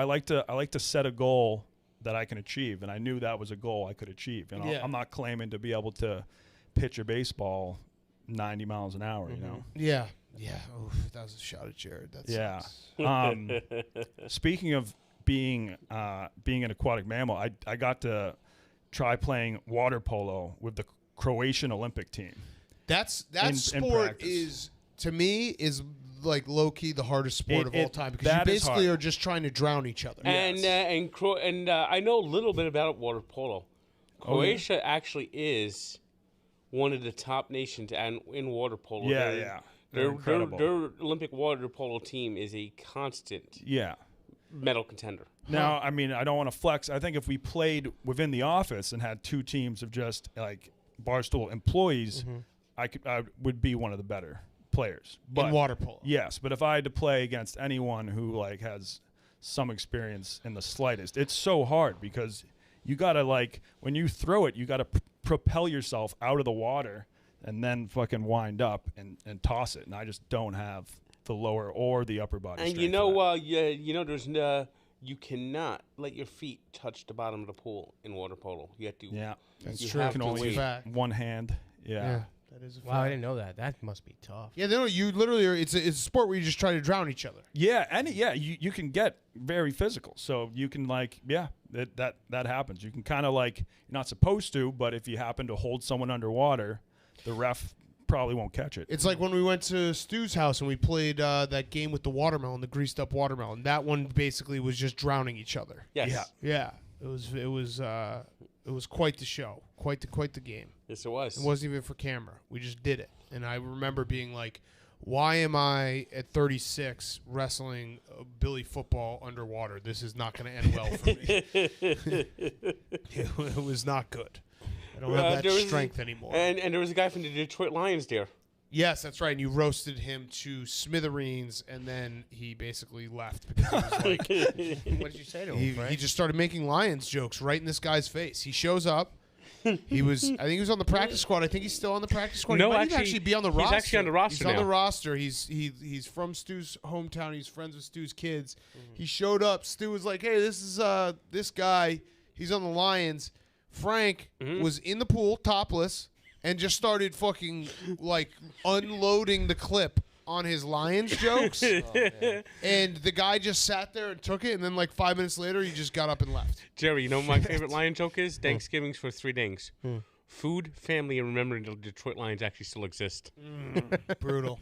like to set a goal that I can achieve, and I knew that was a goal I could achieve. And I'm not claiming to be able to pitch a baseball 90 miles an hour. You know. Yeah. Oof, that was a shot at Jared. Speaking of being an aquatic mammal, I got to try playing water polo with the Croatian Olympic team. That sport is. To me, is like low key the hardest sport of all time because you basically are just trying to drown each other. And I know a little bit about water polo. Croatia actually is one of the top nations in water polo. Their Olympic water polo team is a constant medal contender. Now, I mean, I don't want to flex. I think if we played within the office and had two teams of just like Barstool employees, I would be one of the better players. In water polo. Yes, but if I had to play against anyone who like has some experience in the slightest, it's so hard because you gotta like when you throw it, you gotta propel yourself out of the water and then fucking wind up and toss it. And I just don't have the lower or the upper body. And there's you cannot let your feet touch the bottom of the pool in water polo. You have to. Yeah, that's you true. Have to only one hand. Yeah. That is a fact. Wow, I didn't know that. That must be tough. Yeah, you literally are. It's a sport where you just try to drown each other. Yeah, and you can get very physical. So you can that happens. You can kind of like you're not supposed to, but if you happen to hold someone underwater, the ref probably won't catch it. It's like when we went to Stu's house and we played that game with the watermelon, the greased up watermelon. That one basically was just drowning each other. Yes. Yeah. It was quite the show, quite the game. Yes, it was. It wasn't even for camera. We just did it, and I remember being like, why am I at 36 wrestling Billy football underwater? This is not going to end well for me. It was not good. I don't have that strength anymore. And there was a guy from the Detroit Lions there. Yes, that's right. And you roasted him to smithereens, and then he basically left because he was like, What did you say to him, Frank? he just started making Lions jokes right in this guy's face. He shows up. I think he was on the practice squad. I think he's still on the practice squad. No, he might actually be on the roster. He's actually on the roster He's on now. the roster. He's from Stu's hometown. He's friends with Stu's kids. He showed up. Stu was like, "Hey, this is this guy. He's on the Lions." Frank was in the pool, topless, and just started fucking like unloading the clip on his Lions jokes. And the guy just sat there and took it, and then like 5 minutes later, he just got up and left. Jerry, you know what my favorite Lion joke is? Thanksgiving's for 3 things. Food, family, and remembering the Detroit Lions actually still exist. Brutal.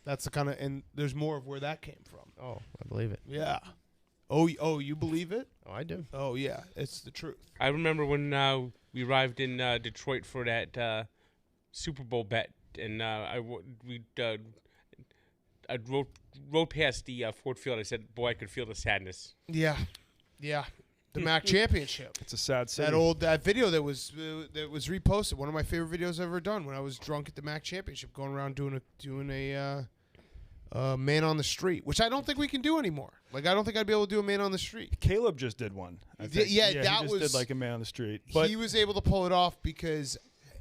That's the kind of, and there's more of where that came from. Oh, I believe it. Yeah. Oh, you believe it? Oh, I do. Oh, yeah. It's the truth. I remember when we arrived in Detroit for that Super Bowl bet, and I rode past the Ford Field. I said, "Boy, I could feel the sadness." Yeah. The MAC championship. It's a sad city. That video that was reposted. One of my favorite videos I've ever done. When I was drunk at the MAC championship, going around doing a man on the street, which I don't think we can do anymore. Like I don't think I'd be able to do a man on the street. Caleb just did one. I think. Yeah, he that just was did like a man on the street. But he was able to pull it off because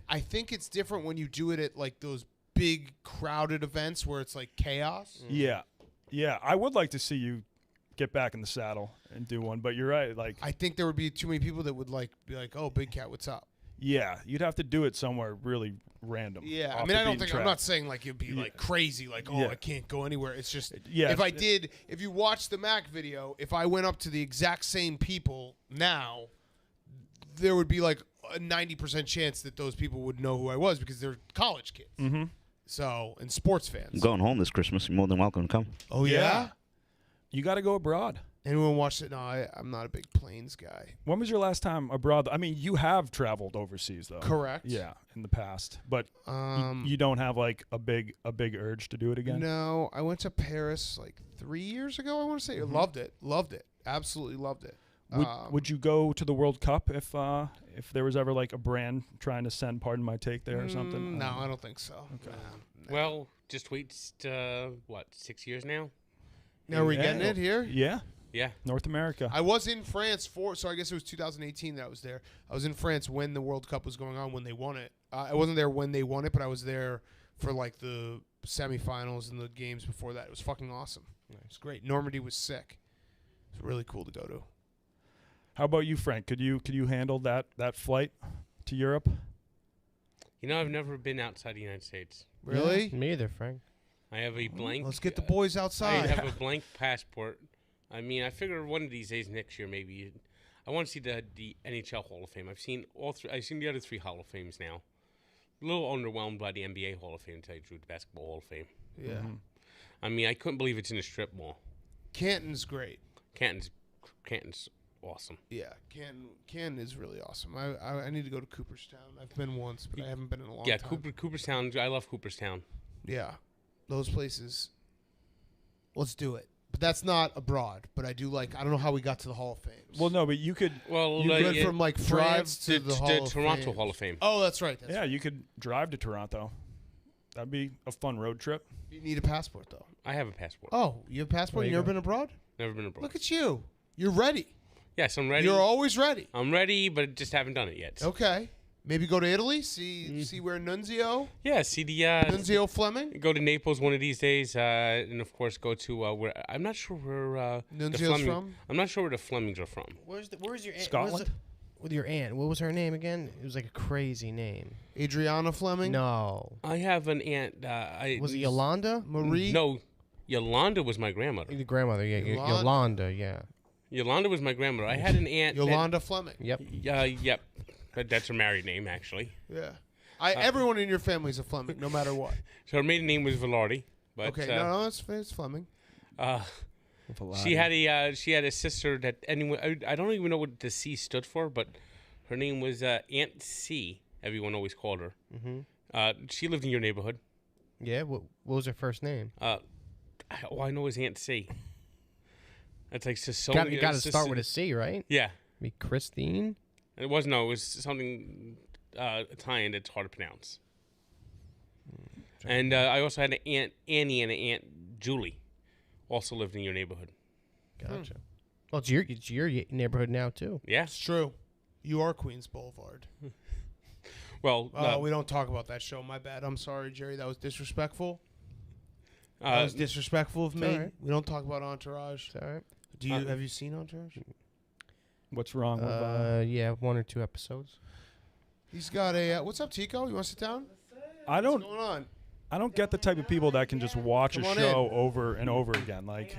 I think it's different when you do it at like those big crowded events where it's like chaos. yeah, I would like to see you get back in the saddle and do one. But you're right. Like I think there would be too many people that would like be like, "Oh, Big Cat, what's up?" yeah, you'd have to do it somewhere really random. Yeah, off I mean, the I don't beaten think track. I'm not saying like it'd be like crazy, like oh, Yeah. I can't go anywhere. It's just Yeah, if you watch the Mac video, if I went up to the exact same people now, there would be like a 90% chance that those people would know who I was because they're college kids. Mm-hmm. So and sports fans. I'm going home this Christmas. You're more than welcome to come. Oh yeah. You got to go abroad. Anyone watched it? No, I'm not a big planes guy. When was your last time abroad? I mean, you have traveled overseas though. Correct. Yeah, in the past, but you don't have like a big urge to do it again. No, I went to Paris like 3 years ago. I want to say loved it, absolutely loved it. Would you go to the World Cup if there was ever like a brand trying to send Pardon My Take there or something? No, I don't think so. Okay. No. Well, just wait. 6 years now? Now are we getting it here? Yeah, Yeah. North America. I was in France so I guess it was 2018 that I was there. I was in France when the World Cup was going on, when they won it. I wasn't there when they won it, but I was there for like the semifinals and the games before that. It was fucking awesome. It was great. Normandy was sick. It was really cool to go to. How about you, Frank? Could you handle that flight to Europe? You know, I've never been outside the United States. Really? Me either, Frank. I have a blank. Let's get the boys I outside. have a blank passport. I mean, I figure one of these days next year, maybe. I want to see the NHL Hall of Fame. I've seen all three. I've seen the other 3 Hall of Fames now. A little underwhelmed by the NBA Hall of Fame, to tell you the truth, the Basketball Hall of Fame. Yeah. I mean, I couldn't believe it's in a strip mall. Canton's great. Canton's awesome. Yeah, Canton is really awesome. I need to go to Cooperstown. I've been once, but I haven't been in a long Yeah, time. Cooperstown. I love Cooperstown. Yeah, those places. Let's do it. But that's not abroad. But I do like. I don't know how we got to the Hall of Fame. Well, no, but you could. Well, You went from like France to the Hall of Toronto Fame. Hall of Fame. Oh, that's right. Yeah, you could drive to Toronto. That'd be a fun road trip. You need a passport though. I have a passport. Oh, you have a passport. There You you never go. been abroad? Never been abroad. Look at you. You're ready. Yes, I'm ready. You're always ready. I'm ready, but just haven't done it yet. Okay. Maybe go to Italy. See where Nunzio Yeah, see the Nunzio Fleming. go to Naples one of these days, and of course go to where I'm not sure where the Nunzio's Fleming, from? I'm not sure where the Flemings are from. Where's your aunt? Scotland? With your aunt. What was her name again? It was like a crazy name. Adriana Fleming. No. I have an aunt. Was it Yolanda? Marie. No, Yolanda was my grandmother. The grandmother, yeah. Yolanda. Yolanda, yeah. Yolanda was my grandmother. I had an aunt. Yolanda Fleming. Yep. Yep. That's her married name, actually. Yeah. Everyone in your family is a Fleming, no matter what. So her maiden name was Velarde. But, Okay, no, it's Fleming. She had a sister that I don't even know what the C stood for, but her name was Aunt C. Everyone always called her. Mm-hmm. She lived in your neighborhood. Yeah. What was her first name? All I know is Aunt C. That's like so. You got to start with a C, right? Yeah. Be Christine. It was something Italian that's hard to pronounce. And I also had an Aunt Annie and an Aunt Julie, also lived in your neighborhood. Gotcha. Well, it's your neighborhood now too. Yeah. It's true. You are Queens Boulevard. Well, We don't talk about that show. My bad. I'm sorry, Jerry. That was disrespectful. That was disrespectful of me. right. We don't talk about Entourage. Is that all right? Have you seen Entourage? What's wrong with? Yeah, 1 or 2 episodes. He's got a. What's up, Tico? You want to sit down? I What's going on? don't get the type of people that can just watch Come a on show in. over and over again. Like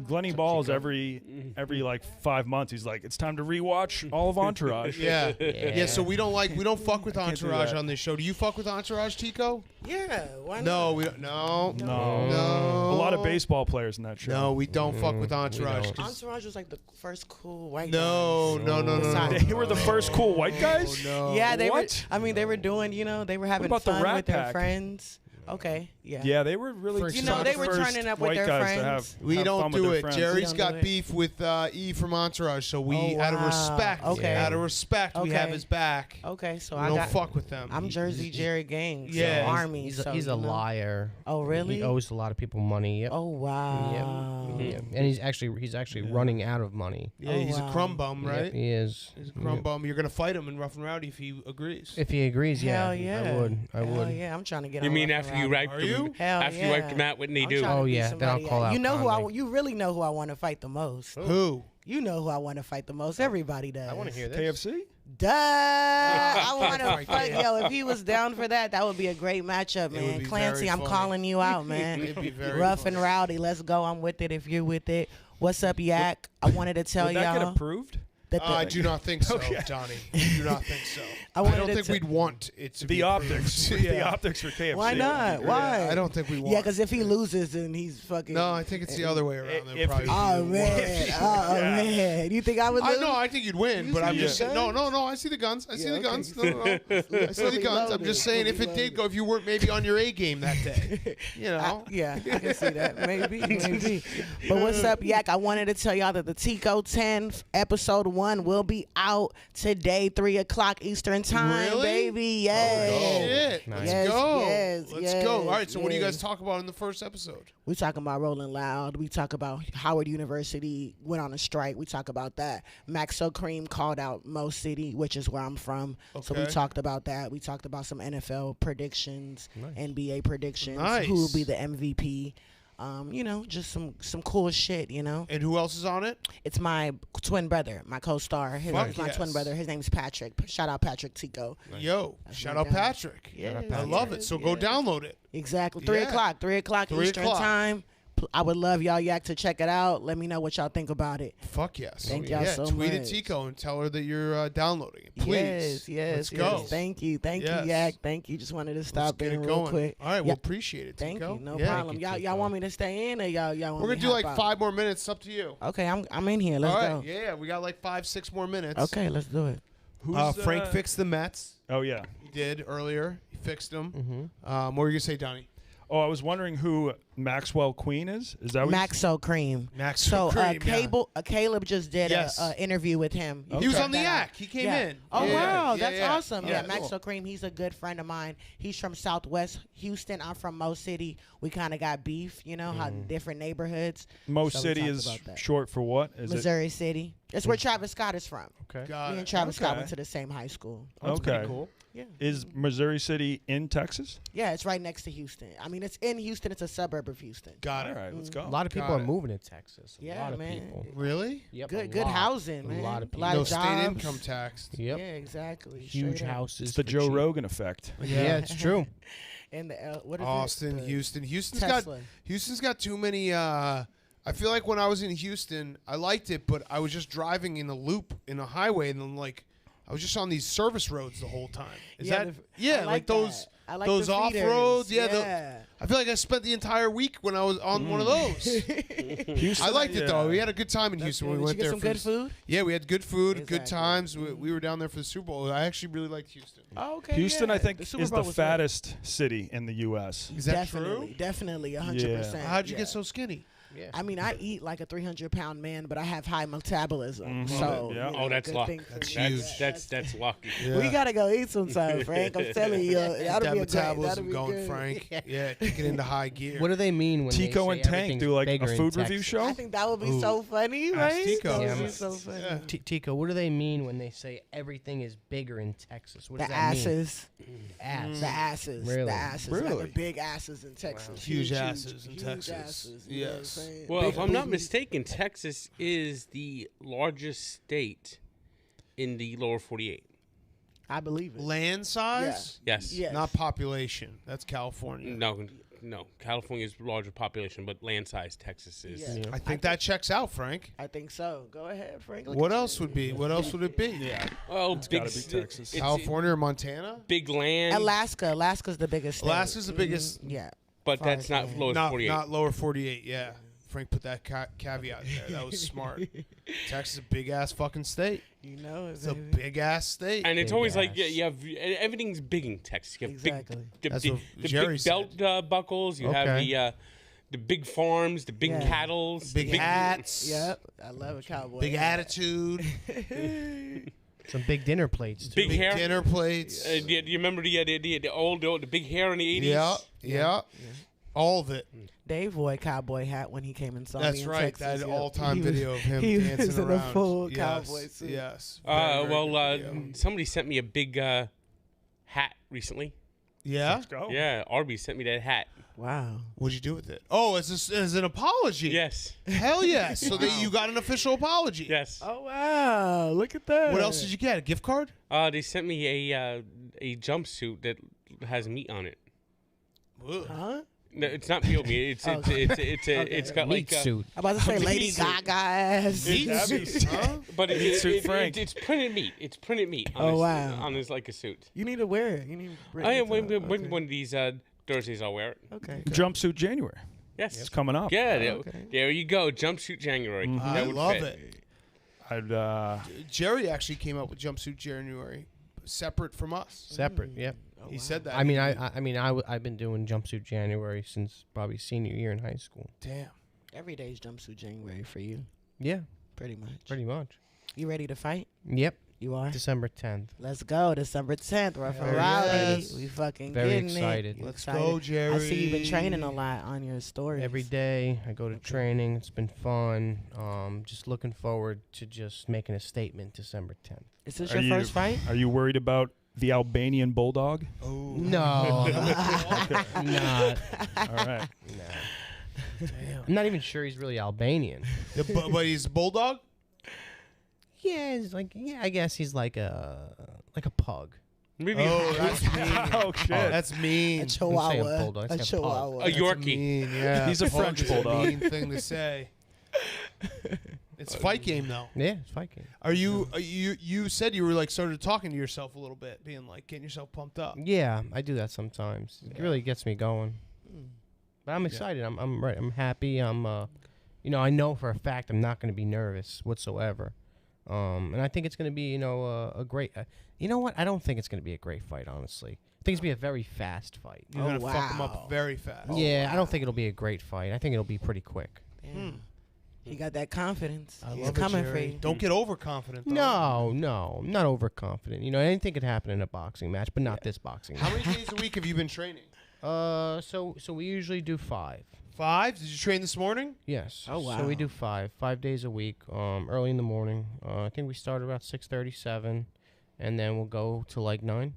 Glenny Balls every like 5 months. He's like, it's time to rewatch all of Entourage. Yeah. Yeah. Yeah. So we don't fuck with do Entourage that. on this show. Do you fuck with Entourage, Tico? Yeah, why not? No, we don't. No. No. No. A lot of baseball players in that show. No, we don't fuck with Entourage. don't. 'cause- Entourage was like the first cool white No, guys. no, no, no, no. They were the first cool white guys? No. Yeah, they What? were. I mean, they were doing. They were having about the fun Rat with their Pack? friends. Okay, yeah. Yeah, they were really First You some know, of they the were first turning up white with their guys to friends. have We have don't fun with do their it. friends. Jerry's don't got do it. beef with E from Entourage, so we, Oh, out of wow. respect, Okay. out of respect, we have Okay. his back. Okay, so We I don't got. fuck with them. I'm Jersey Jerry gang. Yeah. so Army. He's so, a you know. liar. Oh really? He owes a lot of people money. Yep. Oh wow. Yep. And he's actually running out of money. Yeah, Oh, he's a wow. crumb bum, right? Yep, he is. He's a crumb bum. You're gonna fight him in Rough and Rowdy if he agrees. If he agrees, yeah, Hell yeah. I would. I Hell would. yeah, I'm trying to get. You on mean Rough after and you Rowdy. wiped Are them? you? Hell After yeah. you wiped them out, wouldn't they I'm do? trying to Oh, beat yeah, then I'll somebody call out You know Conley. you really know who I want to fight the most. Who? You know who I want to fight the most. Everybody does. I want to hear this. KFC? Duh. I want to Right fight. there. Yo, if he was down for that, that would be a great matchup, would man. be Clancy, very I'm funny. calling you out, man. It'd be very Rough funny. and Rowdy. Let's go. I'm with it if you're with it. What's up, Yak? I wanted to tell Would that get y'all approved? that I do not think so, Okay. Donnie. I do not think so. I I wanted don't to think t- we'd want it to be The approved. optics. Yeah. The optics for KFC. Why not? Yeah, Why? I don't think we want. Yeah, because if he loses, then he's fucking. No, I think it's the other way around. They'll If- probably Oh do man! one. Oh Yeah. man! You think I would I lose? know. I think you'd win, but I'm just Yeah. saying. No. I see the guns. I see Yeah, the okay. guns. No. I see the guns. I'm just saying, if it did go, if you weren't maybe on your A game that day, you know. Yeah, I can see that. Maybe. But what's up, Yak? I wanted to tell y'all that the Tico 10 episode 1 will be out today, 3:00 Eastern time, Really? baby. Yes. Shit. Let's Yes, go. yes, Let's yes, go. All right. So what do you yes. guys talk about in the first episode? We talking about Rolling Loud. We talk about Howard University went on a strike. We talk about that. Maxo Cream called out Mo City, which is where I'm from. So we Okay. talked about that. We talked about some NFL predictions, NBA predictions, Nice. who will be the MVP. Just some cool shit, And who else is on it? It's my twin brother, my co-star. Fuck It's my yes. twin brother. His name's Patrick. Shout out Patrick Tico. Yo, shout my out guy. Patrick. Yeah, I love it. So go download it. Exactly. Yeah. 3:00 3 Eastern o'clock. time. I would love y'all Yak to check it out. Let me know what y'all think about it. Fuck yes. Thank y'all so tweet at much. Tico and tell her that you're downloading it. Please. Yes. Let's go. Thank you, Yes. Yak. Thank you. Just wanted to Let's stop get in it real going. quick. All right, Yeah. well, appreciate it, Thank Tico. you. No Yeah. problem. Y'all want me to stay in or y'all want We're me gonna to do hop like out? 5 more minutes. It's up to you. Okay, I'm in here. Let's All go. right. Yeah, we got like 5-6 more minutes. Okay, let's do it. Who's, Frank fixed the Mets. Oh, yeah. He did earlier. He fixed them. Mm-hmm. What were you gonna say, Donnie? Oh, I was wondering who Maxwell Queen is. Is that what you- Maxo Cream. Maxo So Cream, yeah. Caleb just did Yes. a interview with him. You He was check on the that out. Yak. He came Yeah. in. Oh Yeah, wow, yeah, that's yeah. awesome. Yeah, Yeah, cool. Maxo Cream, he's a good friend of mine. He's from Southwest Houston. I'm from Mo City. We kind of got beef, how different neighborhoods. Mo So we City talked is about that. short for what? Is Missouri City. That's where Travis Scott is from. Okay. Got Me it. and Travis Scott Okay. went to the same high school. it? Okay. Cool. Yeah. Is Missouri City in Texas? Yeah, it's right next to Houston. I mean, it's in Houston. It's a suburb of Houston. Got All it. right, let's go. A lot of people Got are it. moving to Texas. A Yeah, lot of man. people. Really? Yep, Good a lot. housing, man. A lot of people. lot No of state jobs. income tax. Yep. Yeah, exactly. Huge Straight up. houses. It's the for Joe cheap. Rogan effect. Yeah, it's true. And the what is Austin, it? The Houston. Houston's Tesla. got too many. I feel like when I was in Houston, I liked it, but I was just driving in a loop in a highway, and then like I was just on these service roads the whole time. Is Yeah, that the- yeah, I like those that. I like those the off feeders. roads? Yeah, Yeah. I feel like I spent the entire week when I was on one of those. Houston, I liked it though. yeah. We had a good time in Houston when we went Did you there. get some good food? Yeah, we had good food, good Exactly. times. We were down there for the Super Bowl. I actually really liked Houston. Oh, okay. Houston, yeah. I think, Super is Bowl the was great. fattest city in the U.S. Is that Definitely, true? definitely, 100%. How'd you yeah. get so skinny? I mean, I eat like a 300-pound man, but I have high metabolism. So, Yeah. you know, Oh, that's good luck. thing for That's me. huge. That's lucky. We gotta go eat sometime, Frank. I'm telling you, that'll that be a great, metabolism that'll be going, good. Frank. Yeah, kicking into high gear. What do they mean when Tico they and say Tank everything's do like bigger a in food review Texas? show. I think that would be Ooh. so funny, Ask right? Tico. That Yeah, would be man. so funny. Yeah. Tico, what do they mean when they say everything is bigger in Texas? What does The that asses. mean? The asses. Really? The asses. Really? Like the big asses in Texas. Huge asses in huge Texas. Asses, you know what I'm Yes. saying? Well, Big if I'm not boobies. mistaken, Texas is the largest state in the lower 48. I believe it. Land size? Yes. Yes. Not population. That's California. No. California's larger population, but land size, Texas is. Yeah. I think that checks out, Frank. I think so. Go ahead, Frank. Look What at else would be? What else would it be? Yeah. Well, It's big gotta be s- Texas. it's California or Montana? big land, Alaska. Alaska's the biggest state. Alaska's the biggest. Yeah. but far that's as not land. lower Not 48. not lower 48. Yeah. Frank put that caveat there. That was smart. Texas is a big ass fucking state. You know it, It's a baby. big ass state. And it's Big always like ass. you have everything's big in Texas. You have Exactly. big, That's the, what the Jerry big belt buckles. You have Okay. the big farms, the big Yeah. cattle, Big hats. Yep. I love a cowboy. Big hat. attitude. Some big dinner plates too. Big Big hair. dinner plates. Do you remember the big hair in the 80s? Yeah. Yeah. All of it. Dave wore a cowboy hat when he came and saw me That's in right. Texas. That yeah. all-time He was- video of him he dancing was in around. a full Yes, cowboy suit. Yes. Very, very good video. Somebody sent me a big hat recently. Yeah. Let's go. Yeah, Arby's sent me that hat. Wow. What'd you do with it? Oh, as an apology. Yes. Hell yes. So that you got an official apology. Yes. Oh wow! Look at that. What else did you get? A gift card? They sent me a jumpsuit that has meat on it. Huh? No, it's not real meat. It's got Meat like suit. I'm about to say Meat Lady suit. Gaga ass. Huh? but suit Frank. it's printed meat. It's printed meat. On Oh, his, wow. On his like a suit. You need to wear it. You need to bring I it am to- when okay. one of these Thursdays I'll wear it. Okay. Jumpsuit January. Yes. It's coming up. Yeah, okay. there you go. Jumpsuit January. I That would love fit. it. I'd Jerry actually came up with Jumpsuit January, separate from us. Separate. Yep. He said that. I mean, I've been doing jumpsuit January since probably senior year in high school. Damn. Every day's jumpsuit January for you, Yeah, pretty much. pretty much. You ready to fight? Yep. You are. December 10th. Let's go. December 10th. We're from Hell Rowdy. yes. We fucking Very getting excited. it. Let's Excited. go, Jerry. I see you've been training a lot on your stories. Every day I go to training. It's been fun. Just looking forward to just making a statement December 10th. Is this Are your you- first fight? Are you worried about the Albanian bulldog? Oh. No. Not. All right. Damn. I'm not even sure he's really Albanian. But he's a bulldog? Yeah, he's like, I guess he's like a pug. Maybe Oh, that's mean. Oh shit. That's mean. A say a chihuahua. bulldog, A it's got a paw. chihuahua. a That's Yorkie. mean, yeah. He's a Pug French is bulldog. mean thing to say. It's a fight game though. Yeah, it's fight game. Are you you said you were like started talking to yourself a little bit, being like getting yourself pumped up. Yeah, I do that sometimes. It really gets me going. But I'm excited. I'm right. I'm happy. I know for a fact I'm not going to be nervous whatsoever. And I think it's going to be, a great. You know what? I don't think it's going to be a great fight, honestly. I think it's going to be a very fast fight. You're gonna Oh, fuck him wow. up very fast. Yeah, I don't think it'll be a great fight. I think it'll be pretty quick. Damn. He got that confidence. I He's love coming it, for Jerry. you. Don't get overconfident. Though. No, I'm not overconfident. Anything could happen in a boxing match, but not this boxing How match. many days a week have you been training? So we usually do 5. 5? Did you train this morning? Yes. Oh, So we wow. do 5 days a week. Early in the morning. I think we start about 6:37, and then we'll go to like 9.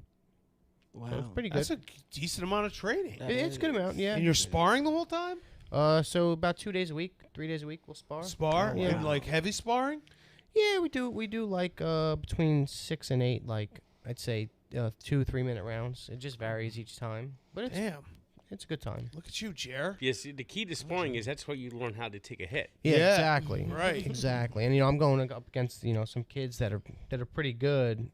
Wow. So it's pretty good. That's a decent amount of training. It's a good amount, yeah. And you're sparring the whole time? So about 2 days a week, 3 days a week we'll spar. Spar? Yeah. And like heavy sparring? Yeah, we do like between 6 and 8, like I'd say 2 3-minute rounds. It just varies each time, but it's Damn. It's a good time. Look at you, Jer. Yes, the key to sparring is that's where you learn how to take a hit. Yeah, exactly. Right. Exactly. And I'm going up against some kids that are pretty good.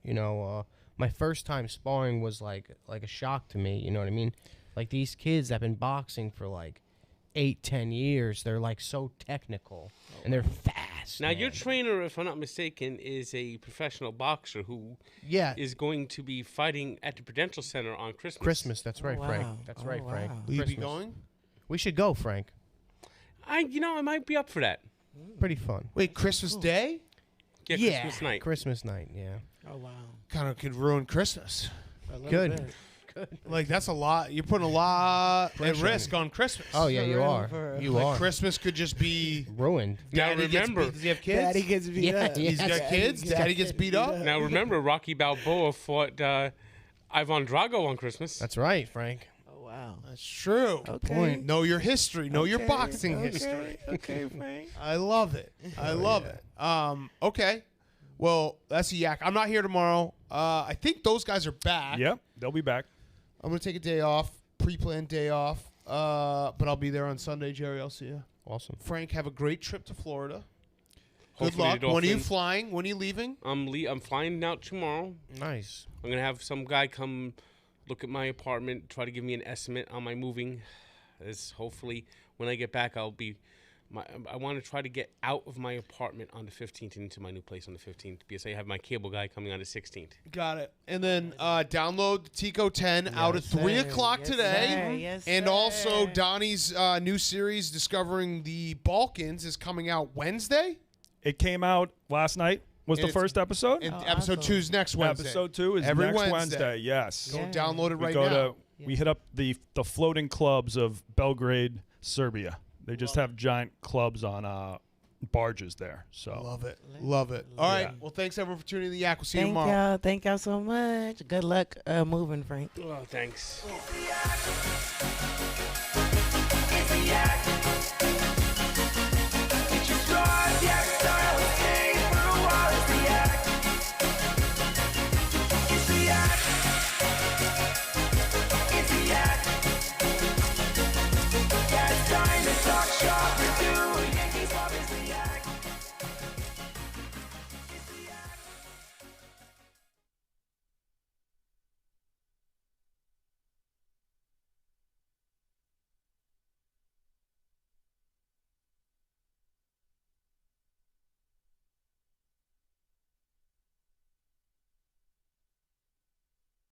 My first time sparring was like a shock to me. You know what I mean? Like these kids have been boxing for like 8-10 years. They're like so technical and they're fast. Now, man. your trainer, if I'm not mistaken, is a professional boxer who is going to be fighting at the Prudential Center on Christmas. That's right, Frank. That's right, Frank. Will you be Christmas. going? We should go, Frank. I might be up for that. Pretty fun. Wait, Christmas Day? Yeah, Christmas night. Christmas night, yeah. Oh wow. Kind of could ruin Christmas. Good. Like that's a lot. You're putting a lot at risk on Christmas. Oh yeah, you are. You Like are Christmas could just be ruined. Now Daddy gets remember, beat. Does he have kids? Daddy gets beat Yeah, up. yeah. He's got kids. Daddy gets beat up. now remember, Rocky Balboa fought Ivan Drago on Christmas. That's right, Frank. Oh wow. That's true. Okay. Point. Know your history. Know your boxing history. Okay, Frank. I love it. I love it. Okay. Well, that's a yak. I'm not here tomorrow. I think those guys are back. Yep, they'll be back. I'm gonna take a day off, pre-planned day off. But I'll be there on Sunday, Jerry. I'll see you. Awesome. Frank, have a great trip to Florida. Hopefully Good luck. the When are you Dolphin- flying? When are you leaving? I'm flying out tomorrow. Nice. I'm gonna have some guy come look at my apartment, try to give me an estimate on my moving. As hopefully when I get back, I want to try to get out of my apartment on the 15th and into my new place on the 15th because I have my cable guy coming on the 16th. Got it. And then download the Tico 10 out at 3 o'clock today. Yes, And sir. also Donnie's new series, Discovering the Balkans, is coming out Wednesday. It came out last night. Was And the it's- first episode? And Oh, episode awesome. 2 is next Wednesday. Episode 2 is Every next Wednesday. Yes. Go Yeah. download it We right go now. we hit up the floating clubs of Belgrade, Serbia. They just have giant clubs on barges there. So Love it. Love it. All right. Well, thanks everyone for tuning in the Yak. We'll see you Thank tomorrow. y'all. Thank y'all so much. Good luck moving, Frank. Oh, thanks.